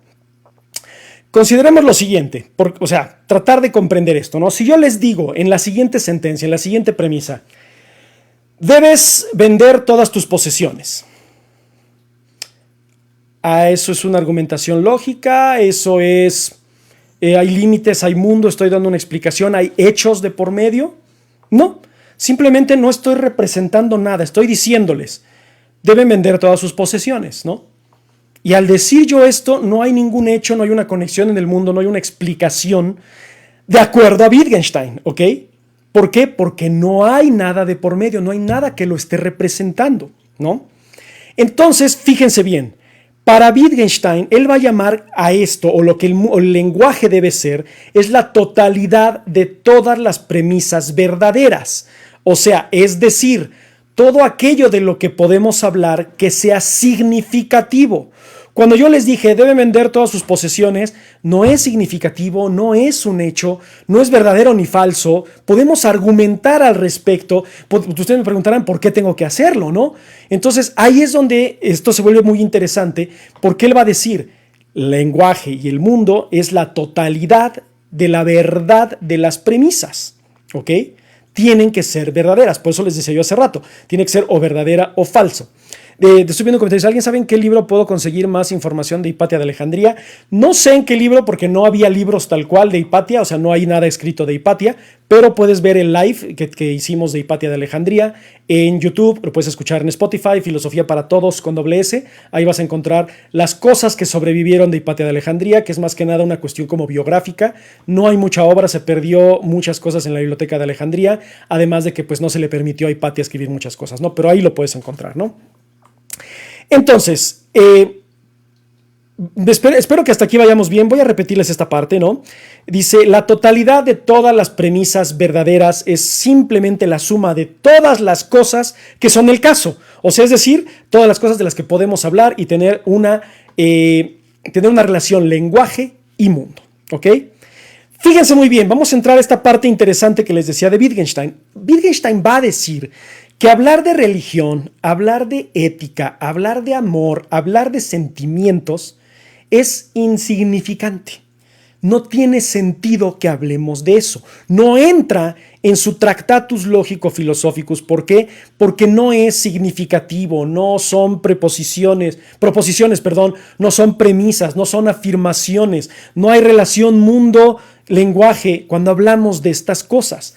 Consideremos lo siguiente, tratar de comprender esto, ¿no? Si yo les digo en la siguiente sentencia, en la siguiente premisa, debes vender todas tus posesiones. Eso es una argumentación lógica, eso es... hay límites, hay mundo, estoy dando una explicación, hay hechos de por medio. No, simplemente no estoy representando nada, estoy diciéndoles, deben vender todas sus posesiones, ¿no? Y al decir yo esto, no hay ningún hecho, no hay una conexión en el mundo, no hay una explicación de acuerdo a Wittgenstein, ¿ok? ¿Por qué? Porque no hay nada de por medio, no hay nada que lo esté representando, ¿no? Entonces, fíjense bien, para Wittgenstein, él va a llamar a esto, o lo que el lenguaje debe ser, es la totalidad de todas las premisas verdaderas. O sea, es decir, todo aquello de lo que podemos hablar que sea significativo. Cuando yo les dije, deben vender todas sus posesiones, no es significativo, no es un hecho, no es verdadero ni falso. Podemos argumentar al respecto. Ustedes me preguntarán por qué tengo que hacerlo, ¿no? Entonces, ahí es donde esto se vuelve muy interesante, porque él va a decir, el lenguaje y el mundo es la totalidad de la verdad de las premisas, ¿ok? Tienen que ser verdaderas, por eso les decía yo hace rato, tiene que ser o verdadera o falso. Estoy viendo comentarios. ¿Alguien sabe en qué libro puedo conseguir más información de Hipatia de Alejandría? No sé en qué libro porque no había libros tal cual de Hipatia, o sea, no hay nada escrito de Hipatia, pero puedes ver el live que hicimos de Hipatia de Alejandría en YouTube, lo puedes escuchar en Spotify, Filosofía para Todos con .s. Ahí vas a encontrar las cosas que sobrevivieron de Hipatia de Alejandría, que es más que nada una cuestión como biográfica. No hay mucha obra, se perdió muchas cosas en la biblioteca de Alejandría, además de que pues no se le permitió a Hipatia escribir muchas cosas, ¿no? Pero ahí lo puedes encontrar, ¿no? Entonces, espero que hasta aquí vayamos bien. Voy a repetirles esta parte, ¿no? Dice, la totalidad de todas las premisas verdaderas es simplemente la suma de todas las cosas que son el caso. O sea, es decir, todas las cosas de las que podemos hablar y tener una relación lenguaje y mundo, ¿ok? Fíjense muy bien, vamos a entrar a esta parte interesante que les decía de Wittgenstein. Wittgenstein va a decir que hablar de religión, hablar de ética, hablar de amor, hablar de sentimientos es insignificante. No tiene sentido que hablemos de eso. No entra en su Tractatus Lógico-Philosophicus. ¿Por qué? Porque no es significativo, no son proposiciones, no son premisas, no son afirmaciones, no hay relación mundo-lenguaje cuando hablamos de estas cosas.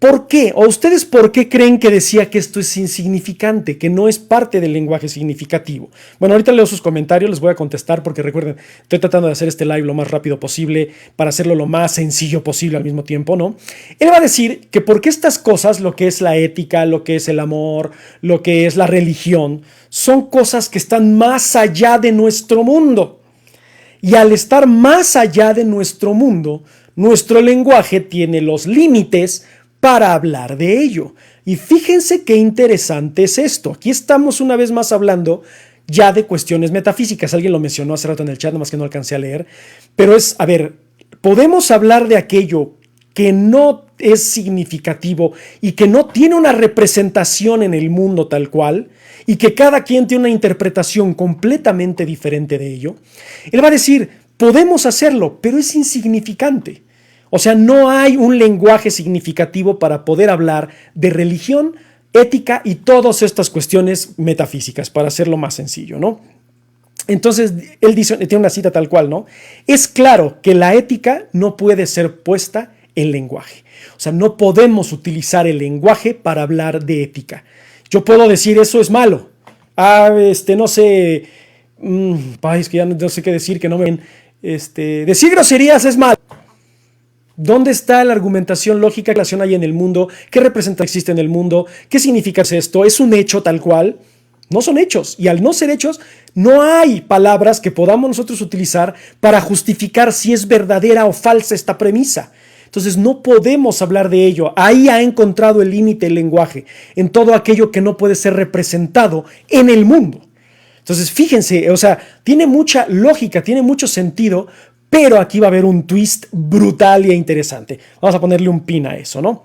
¿Por qué? ¿O ustedes por qué creen que decía que esto es insignificante, que no es parte del lenguaje significativo? Bueno, ahorita leo sus comentarios, les voy a contestar porque recuerden, estoy tratando de hacer este live lo más rápido posible para hacerlo lo más sencillo posible al mismo tiempo, ¿no? Él va a decir que porque estas cosas, lo que es la ética, lo que es el amor, lo que es la religión, son cosas que están más allá de nuestro mundo. Y al estar más allá de nuestro mundo, nuestro lenguaje tiene los límites para hablar de ello. Y fíjense qué interesante es esto. Aquí estamos una vez más hablando ya de cuestiones metafísicas. Alguien lo mencionó hace rato en el chat, nomás que no alcancé a leer. Pero es, a ver, podemos hablar de aquello que no es significativo y que no tiene una representación en el mundo tal cual y que cada quien tiene una interpretación completamente diferente de ello. Él va a decir, podemos hacerlo, pero es insignificante. O sea, no hay un lenguaje significativo para poder hablar de religión, ética y todas estas cuestiones metafísicas, para hacerlo más sencillo, ¿no? Entonces, él dice, tiene una cita tal cual, ¿no? Es claro que la ética no puede ser puesta en lenguaje. O sea, no podemos utilizar el lenguaje para hablar de ética. Yo puedo decir, eso es malo. No sé, es que ya no sé qué decir, que no me... decir groserías es malo. ¿Dónde está la argumentación lógica? ¿Qué relación hay en el mundo? ¿Qué representación existe en el mundo? ¿Qué significa esto? ¿Es un hecho tal cual? No son hechos. Y al no ser hechos, no hay palabras que podamos nosotros utilizar para justificar si es verdadera o falsa esta premisa. Entonces no podemos hablar de ello. Ahí ha encontrado el límite el lenguaje, en todo aquello que no puede ser representado en el mundo. Entonces fíjense, o sea, tiene mucha lógica, tiene mucho sentido. Pero aquí va a haber un twist brutal e interesante. Vamos a ponerle un pin a eso, ¿no?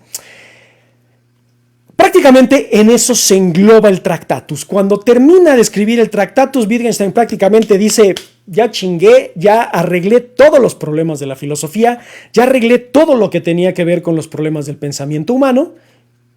Prácticamente en eso se engloba el Tractatus. Cuando termina de escribir el Tractatus, Wittgenstein prácticamente dice, ya chingué, ya arreglé todos los problemas de la filosofía, ya arreglé todo lo que tenía que ver con los problemas del pensamiento humano,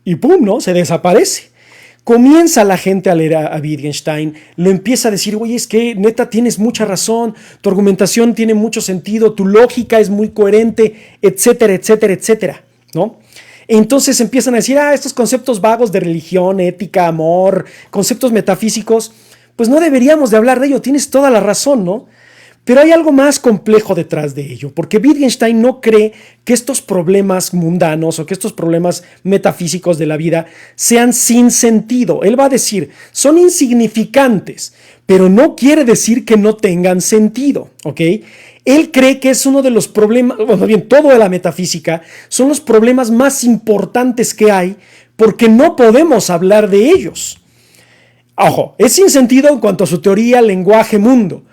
y pum, ¿no? Se desaparece. Comienza la gente a leer a Wittgenstein, lo empieza a decir, oye, es que neta tienes mucha razón, tu argumentación tiene mucho sentido, tu lógica es muy coherente, etcétera, etcétera, etcétera, ¿no? Entonces empiezan a decir, estos conceptos vagos de religión, ética, amor, conceptos metafísicos, pues no deberíamos de hablar de ello, tienes toda la razón, ¿no? Pero hay algo más complejo detrás de ello, porque Wittgenstein no cree que estos problemas mundanos o que estos problemas metafísicos de la vida sean sin sentido. Él va a decir, son insignificantes, pero no quiere decir que no tengan sentido, ¿ok? Él cree que es uno de los problemas, bueno, bien, todo de la metafísica son los problemas más importantes que hay porque no podemos hablar de ellos. Ojo, es sin sentido en cuanto a su teoría, lenguaje, mundo.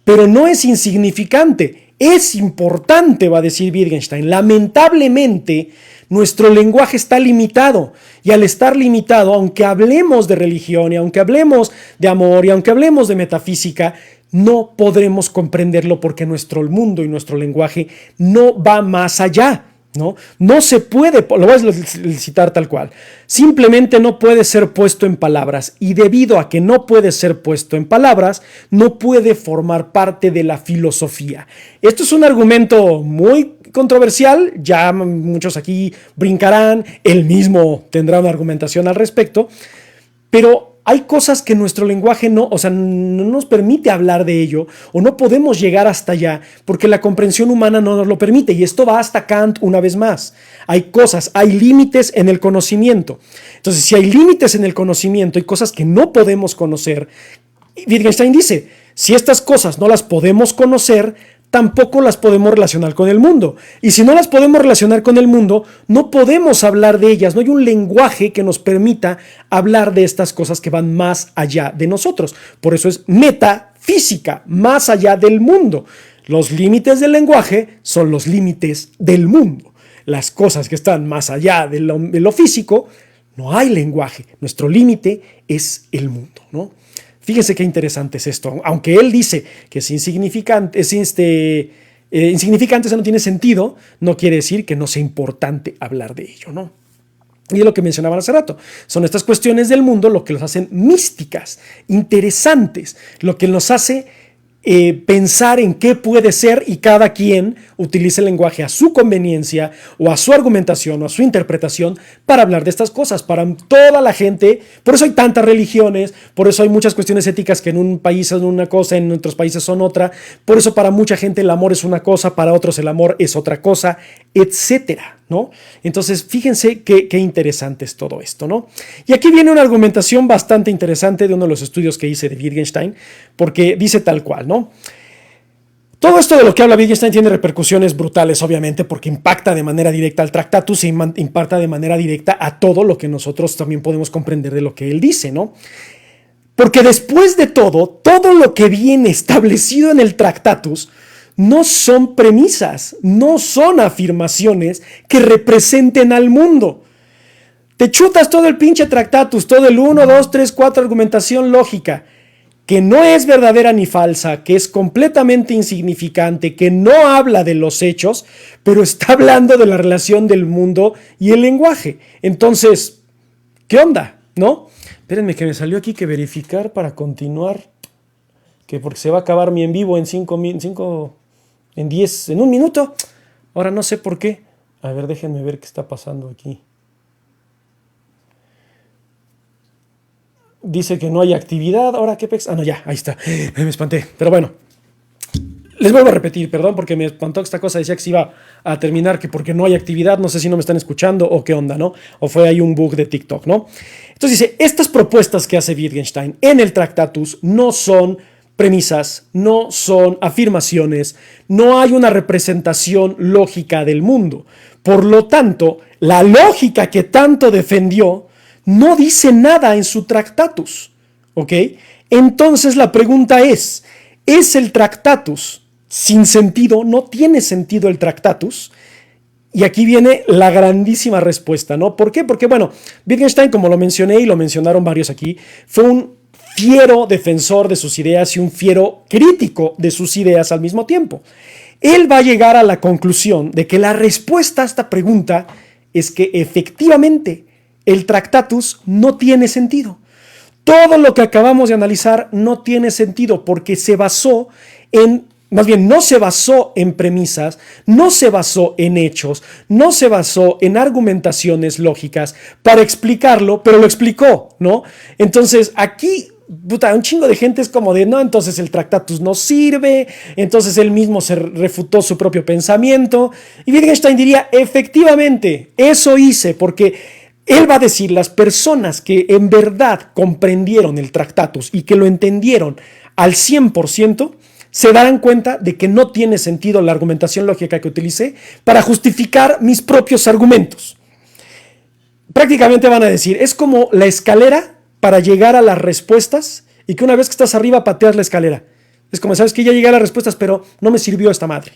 Pero no es insignificante, es importante, va a decir Wittgenstein. Lamentablemente, nuestro lenguaje está limitado y al estar limitado, aunque hablemos de religión y aunque hablemos de amor y aunque hablemos de metafísica, no podremos comprenderlo porque nuestro mundo y nuestro lenguaje no va más allá. No se puede, lo voy a citar tal cual, simplemente no puede ser puesto en palabras y debido a que no puede ser puesto en palabras, no puede formar parte de la filosofía. Esto es un argumento muy controversial, ya muchos aquí brincarán, él mismo tendrá una argumentación al respecto, pero hay cosas que nuestro lenguaje no nos permite hablar de ello o no podemos llegar hasta allá porque la comprensión humana no nos lo permite y esto va hasta Kant una vez más. Hay límites en el conocimiento. Entonces, si hay límites en el conocimiento y cosas que no podemos conocer, Wittgenstein dice, Si estas cosas no las podemos conocer, tampoco las podemos relacionar con el mundo. Y si no las podemos relacionar con el mundo, no podemos hablar de ellas. No hay un lenguaje que nos permita hablar de estas cosas que van más allá de nosotros. Por eso es metafísica, más allá del mundo. Los límites del lenguaje son los límites del mundo. Las cosas que están más allá de lo físico, no hay lenguaje. Nuestro límite es el mundo, ¿no? Fíjense qué interesante es esto. Aunque él dice que es insignificante, insignificante, eso no tiene sentido, no quiere decir que no sea importante hablar de ello, ¿no? Y es lo que mencionaban hace rato. Son estas cuestiones del mundo lo que los hacen místicas, interesantes, lo que nos hace pensar en qué puede ser, y cada quien utiliza el lenguaje a su conveniencia o a su argumentación o a su interpretación para hablar de estas cosas, para toda la gente. Por eso hay tantas religiones, por eso hay muchas cuestiones éticas que en un país son una cosa, en otros países son otra, por eso para mucha gente el amor es una cosa, para otros el amor es otra cosa, etcétera, ¿no? Entonces, fíjense qué interesante es todo esto, ¿no? Y aquí viene una argumentación bastante interesante de uno de los estudios que hice de Wittgenstein, porque dice tal cual, ¿no? Todo esto de lo que habla Wittgenstein tiene repercusiones brutales, obviamente, porque impacta de manera directa al Tractatus e impacta de manera directa a todo lo que nosotros también podemos comprender de lo que él dice, ¿no? Porque después de todo lo que viene establecido en el Tractatus no son premisas, no son afirmaciones que representen al mundo. Te chutas todo el pinche Tractatus, todo el 1, 2, 3, 4, argumentación lógica, que no es verdadera ni falsa, que es completamente insignificante, que no habla de los hechos, pero está hablando de la relación del mundo y el lenguaje. Entonces, ¿qué onda? ¿No? Espérenme que me salió aquí que verificar para continuar, que porque se va a acabar mi en vivo en un minuto. Ahora no sé por qué. A ver, déjenme ver qué está pasando aquí. Dice que no hay actividad. Ahora, ¿qué pex? Ah, no, ya, ahí está. Me espanté. Pero bueno, les vuelvo a repetir, perdón, porque me espantó que esta cosa decía que se iba a terminar, que porque no hay actividad, no sé si no me están escuchando o qué onda, ¿no? O fue ahí un bug de TikTok, ¿no? Entonces dice, estas propuestas que hace Wittgenstein en el Tractatus no son premisas, no son afirmaciones, no hay una representación lógica del mundo. Por lo tanto, la lógica que tanto defendió no dice nada en su Tractatus, ¿ok? Entonces la pregunta es el Tractatus sin sentido? ¿No tiene sentido el Tractatus? Y aquí viene la grandísima respuesta, ¿no? ¿Por qué? Porque, bueno, Wittgenstein, como lo mencioné y lo mencionaron varios aquí, fue un fiero defensor de sus ideas y un fiero crítico de sus ideas al mismo tiempo. Él va a llegar a la conclusión de que la respuesta a esta pregunta es que efectivamente el Tractatus no tiene sentido. Todo lo que acabamos de analizar no tiene sentido porque se basó no se basó en premisas, no se basó en hechos, no se basó en argumentaciones lógicas para explicarlo, pero lo explicó, ¿no? Entonces aquí un chingo de gente es como de, no, entonces el Tractatus no sirve, entonces él mismo se refutó su propio pensamiento. Y Wittgenstein diría, efectivamente, eso hice, porque él va a decir, las personas que en verdad comprendieron el Tractatus y que lo entendieron al 100%, se darán cuenta de que no tiene sentido la argumentación lógica que utilicé para justificar mis propios argumentos. Prácticamente van a decir, es como la escalera para llegar a las respuestas y que una vez que estás arriba pateas la escalera. Es como, sabes que ya llegué a las respuestas, pero no me sirvió esta madre.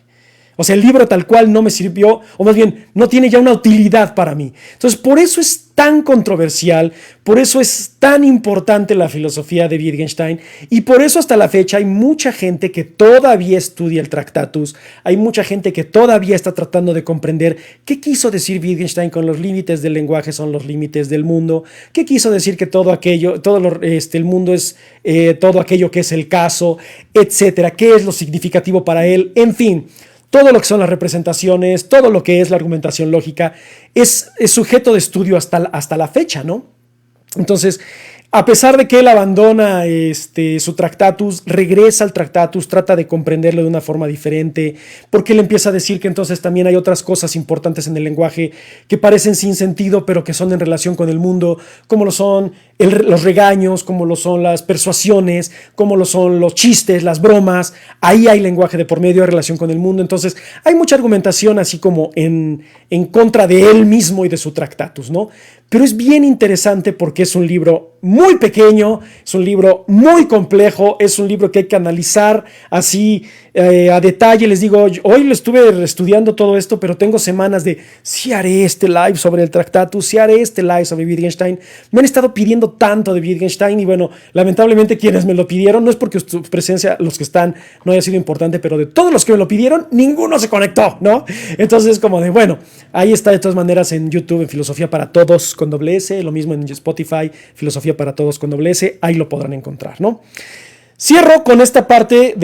O sea, el libro tal cual no me sirvió, o más bien, no tiene ya una utilidad para mí. Entonces, por eso es tan controversial, por eso es tan importante la filosofía de Wittgenstein, y por eso hasta la fecha hay mucha gente que todavía estudia el Tractatus, hay mucha gente que todavía está tratando de comprender qué quiso decir Wittgenstein con los límites del lenguaje son los límites del mundo, qué quiso decir que todo aquello, el mundo es todo aquello que es el caso, etcétera, qué es lo significativo para él, en fin. Todo lo que son las representaciones, todo lo que es la argumentación lógica, es sujeto de estudio hasta la fecha, ¿no? Entonces, a pesar de que él abandona su Tractatus, regresa al Tractatus, trata de comprenderlo de una forma diferente, porque él empieza a decir que entonces también hay otras cosas importantes en el lenguaje que parecen sin sentido, pero que son en relación con el mundo, como lo son los regaños, como lo son las persuasiones, como lo son los chistes, las bromas. Ahí hay lenguaje de por medio, hay relación con el mundo. Entonces hay mucha argumentación así como en contra de él mismo y de su Tractatus, ¿no? Pero es bien interesante porque es un libro muy pequeño, es un libro muy complejo, es un libro que hay que analizar así a detalle. Les digo, hoy lo estuve estudiando todo esto, pero tengo semanas de si haré este live sobre el Tractatus, si haré este live sobre Wittgenstein. Me han estado pidiendo tanto de Wittgenstein y bueno, lamentablemente quienes me lo pidieron, no es porque su presencia, los que están, no haya sido importante, pero de todos los que me lo pidieron, ninguno se conectó, ¿no? Entonces como de, bueno, ahí está de todas maneras en YouTube, en Filosofía para Todos con doble S, lo mismo en Spotify, Filosofía para Todos con doble S, ahí lo podrán encontrar, ¿no? Cierro con esta parte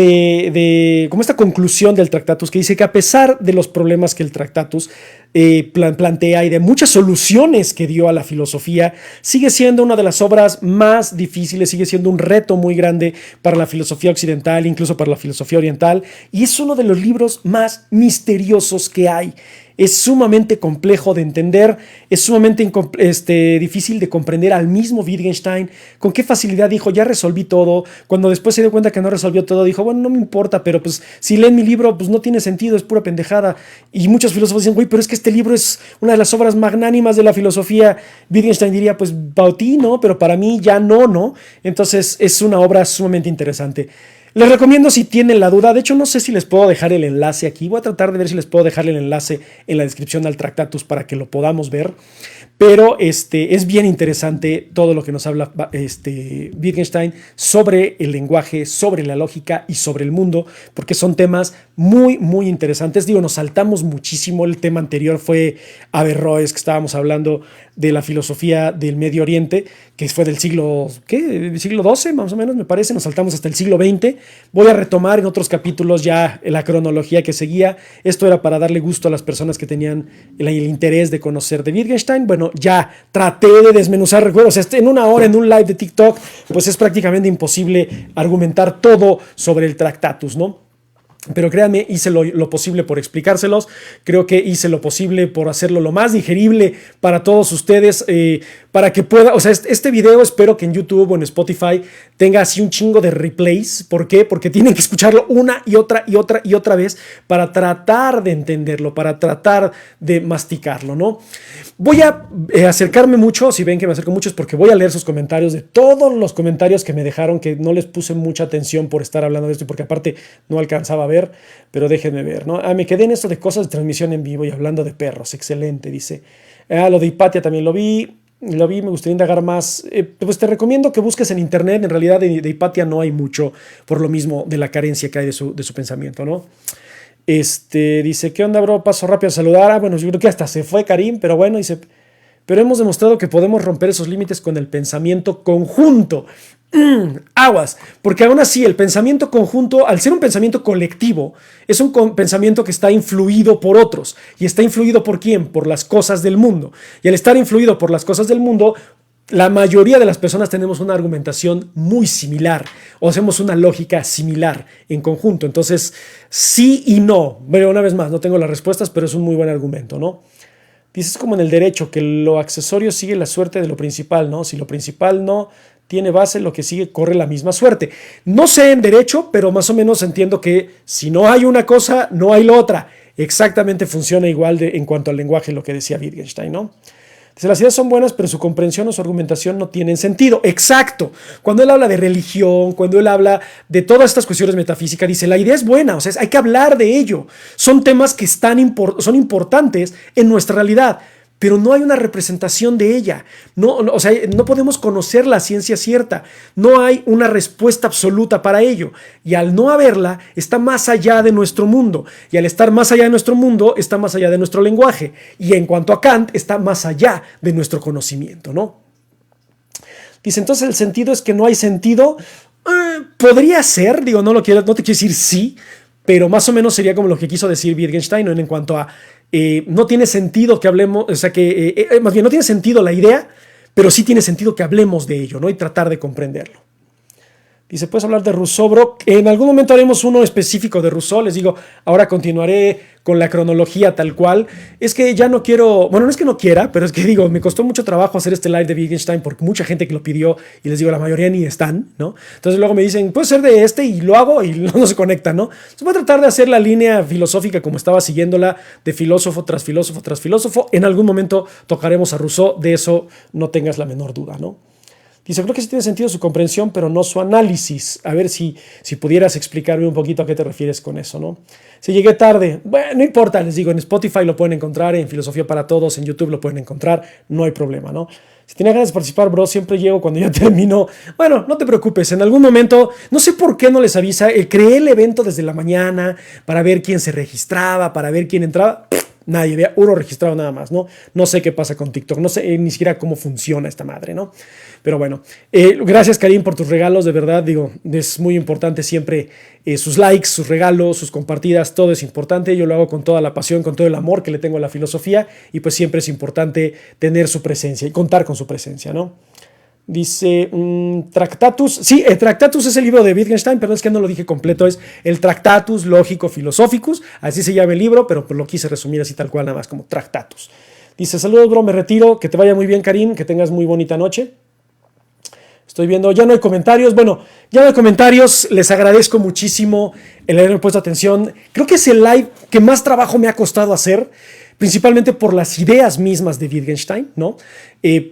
como esta conclusión del Tractatus, que dice que a pesar de los problemas que el Tractatus plantea y de muchas soluciones que dio a la filosofía, sigue siendo una de las obras más difíciles, sigue siendo un reto muy grande para la filosofía occidental, incluso para la filosofía oriental, y es uno de los libros más misteriosos que hay. Es sumamente complejo de entender, es sumamente difícil de comprender al mismo Wittgenstein. Con qué facilidad dijo, ya resolví todo, cuando después se dio cuenta que no resolvió todo, dijo, bueno, no me importa, pero pues si leen mi libro, pues no tiene sentido, es pura pendejada. Y muchos filósofos dicen, güey, pero es que este libro es una de las obras magnánimas de la filosofía. Wittgenstein diría, pues para ti, ¿no? Pero para mí ya no. Entonces es una obra sumamente interesante. Les recomiendo si tienen la duda, de hecho no sé si les puedo dejar el enlace aquí, voy a tratar de ver si les puedo dejar el enlace en la descripción al Tractatus para que lo podamos ver, pero es bien interesante todo lo que nos habla Wittgenstein sobre el lenguaje, sobre la lógica y sobre el mundo, porque son temas muy, muy interesantes. Digo, nos saltamos muchísimo, el tema anterior fue Averroes, que estábamos hablando de la filosofía del Medio Oriente, que fue del siglo XII, más o menos, me parece, nos saltamos hasta el siglo XX. Voy a retomar en otros capítulos ya la cronología que seguía. Esto era para darle gusto a las personas que tenían el interés de conocer de Wittgenstein. Bueno, ya traté de desmenuzar recuerdos. En una hora, en un live de TikTok, pues es prácticamente imposible argumentar todo sobre el Tractatus, ¿no? Pero créanme, hice lo posible por explicárselos, creo que hice lo posible por hacerlo lo más digerible para todos ustedes, para que pueda, o sea, este video espero que en YouTube o en Spotify tenga así un chingo de replays. ¿Por qué? Porque tienen que escucharlo una y otra vez para tratar de entenderlo, para tratar de masticarlo, ¿no? Voy a acercarme mucho, si ven que me acerco mucho es porque voy a leer sus comentarios, de todos los comentarios que me dejaron, que no les puse mucha atención por estar hablando de esto, porque aparte no alcanzaba a ver, pero déjenme ver, ¿no? Me quedé en esto de cosas de transmisión en vivo y hablando de perros, excelente, dice. Lo de Hipatia también lo vi, me gustaría indagar más. Pues te recomiendo que busques en internet, en realidad de Hipatia no hay mucho, por lo mismo de la carencia que hay de su pensamiento, ¿no? Dice, ¿qué onda, bro? Paso rápido a saludar. Bueno, yo creo que hasta se fue Karim, pero bueno, dice, pero hemos demostrado que podemos romper esos límites con el pensamiento conjunto. Aguas, porque aún así el pensamiento conjunto, al ser un pensamiento colectivo, es un pensamiento que está influido por otros. ¿Y está influido por quién? Por las cosas del mundo. Y al estar influido por las cosas del mundo, la mayoría de las personas tenemos una argumentación muy similar o hacemos una lógica similar en conjunto. Entonces, sí y no. Bueno, una vez más, no tengo las respuestas, pero es un muy buen argumento, ¿no? Dices como en el derecho, que lo accesorio sigue la suerte de lo principal, ¿no? Si lo principal no tiene base, lo que sigue corre la misma suerte. No sé en derecho, pero más o menos entiendo que si no hay una cosa, no hay la otra. Exactamente funciona igual en cuanto al lenguaje, lo que decía Wittgenstein, ¿no? Dice, las ideas son buenas, pero su comprensión o su argumentación no tienen sentido. Exacto. Cuando él habla de religión, cuando él habla de todas estas cuestiones metafísicas, dice, la idea es buena, o sea, hay que hablar de ello. Son temas que son importantes en nuestra realidad, pero no hay una representación de ella. O sea, no podemos conocer la ciencia cierta. No hay una respuesta absoluta para ello. Y al no haberla, está más allá de nuestro mundo. Y al estar más allá de nuestro mundo, está más allá de nuestro lenguaje. Y en cuanto a Kant, está más allá de nuestro conocimiento, ¿no? Dice, entonces el sentido es que no hay sentido. Podría ser, digo, no te quiero decir sí, pero más o menos sería como lo que quiso decir Wittgenstein, ¿no? En cuanto a no tiene sentido que hablemos, o sea que más bien no tiene sentido la idea, pero sí tiene sentido que hablemos de ello, ¿no? Y tratar de comprenderlo. Dice, ¿puedes hablar de Rousseau, bro? En algún momento haremos uno específico de Rousseau. Les digo, ahora continuaré con la cronología tal cual. Es que ya no quiero, bueno, no es que no quiera, pero es que digo, me costó mucho trabajo hacer este live de Wittgenstein porque mucha gente que lo pidió y les digo, la mayoría ni están, ¿no? Entonces luego me dicen, puede ser de este y lo hago y no se conecta, ¿no? Entonces voy a tratar de hacer la línea filosófica como estaba siguiéndola, de filósofo tras filósofo tras filósofo. En algún momento tocaremos a Rousseau, de eso no tengas la menor duda, ¿no? Dice, creo que sí tiene sentido su comprensión, pero no su análisis. A ver si pudieras explicarme un poquito a qué te refieres con eso, ¿no? Si llegué tarde, bueno, no importa, les digo, en Spotify lo pueden encontrar, en Filosofía para Todos, en YouTube lo pueden encontrar, no hay problema, ¿no? Si tenía ganas de participar, bro, siempre llego cuando ya termino. Bueno, no te preocupes, en algún momento, no sé por qué no les avisa, creé el evento desde la mañana para ver quién se registraba, para ver quién entraba. Nadie, había uno registrado nada más, ¿no? No sé qué pasa con TikTok, no sé ni siquiera cómo funciona esta madre, ¿no? Pero bueno, gracias Karim por tus regalos, de verdad, digo, es muy importante siempre sus likes, sus regalos, sus compartidas, todo es importante, yo lo hago con toda la pasión, con todo el amor que le tengo a la filosofía y pues siempre es importante tener su presencia y contar con su presencia, ¿no? Dice Tractatus. Sí, el Tractatus es el libro de Wittgenstein, pero es que no lo dije completo. Es el Tractatus Logico Philosophicus. Así se llama el libro, pero pues lo quise resumir así tal cual, nada más como Tractatus. Dice, saludos, bro, me retiro. Que te vaya muy bien, Karim. Que tengas muy bonita noche. Estoy viendo, ya no hay comentarios. Bueno, ya no hay comentarios. Les agradezco muchísimo el haberme puesto atención. Creo que es el live que más trabajo me ha costado hacer, principalmente por las ideas mismas de Wittgenstein, ¿no?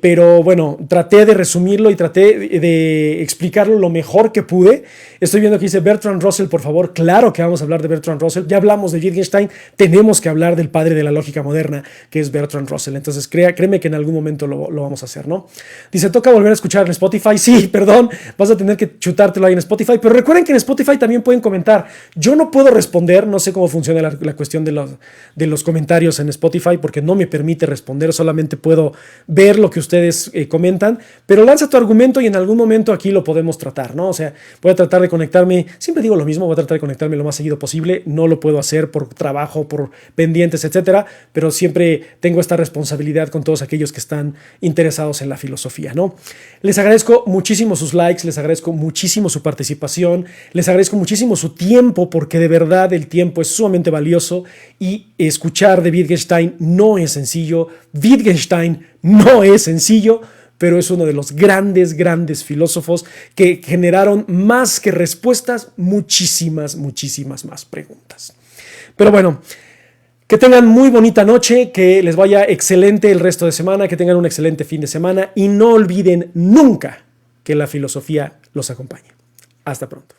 Pero bueno, traté de resumirlo y traté de explicarlo lo mejor que pude. Estoy viendo que dice Bertrand Russell, por favor. Claro que vamos a hablar de Bertrand Russell. Ya hablamos de Wittgenstein, tenemos que hablar del padre de la lógica moderna, que es Bertrand Russell. Entonces créeme que en algún momento lo vamos a hacer, ¿no? Dice, toca volver a escuchar en Spotify. Sí, perdón, vas a tener que chutártelo ahí en Spotify, pero recuerden que en Spotify también pueden comentar. Yo no puedo responder, no sé cómo funciona la cuestión de los comentarios en Spotify porque no me permite responder, solamente puedo ver lo que ustedes comentan, pero lanza tu argumento y en algún momento aquí lo podemos tratar, ¿no? O sea, voy a tratar de conectarme, siempre digo lo mismo, voy a tratar de conectarme lo más seguido posible, no lo puedo hacer por trabajo, por pendientes, etcétera, pero siempre tengo esta responsabilidad con todos aquellos que están interesados en la filosofía, ¿no? Les agradezco muchísimo sus likes, les agradezco muchísimo su participación, les agradezco muchísimo su tiempo, porque de verdad el tiempo es sumamente valioso y escuchar de Wittgenstein no es sencillo. Wittgenstein no es sencillo, pero es uno de los grandes, grandes filósofos que generaron más que respuestas, muchísimas, muchísimas más preguntas. Pero bueno, que tengan muy bonita noche, que les vaya excelente el resto de semana, que tengan un excelente fin de semana y no olviden nunca que la filosofía los acompañe. Hasta pronto.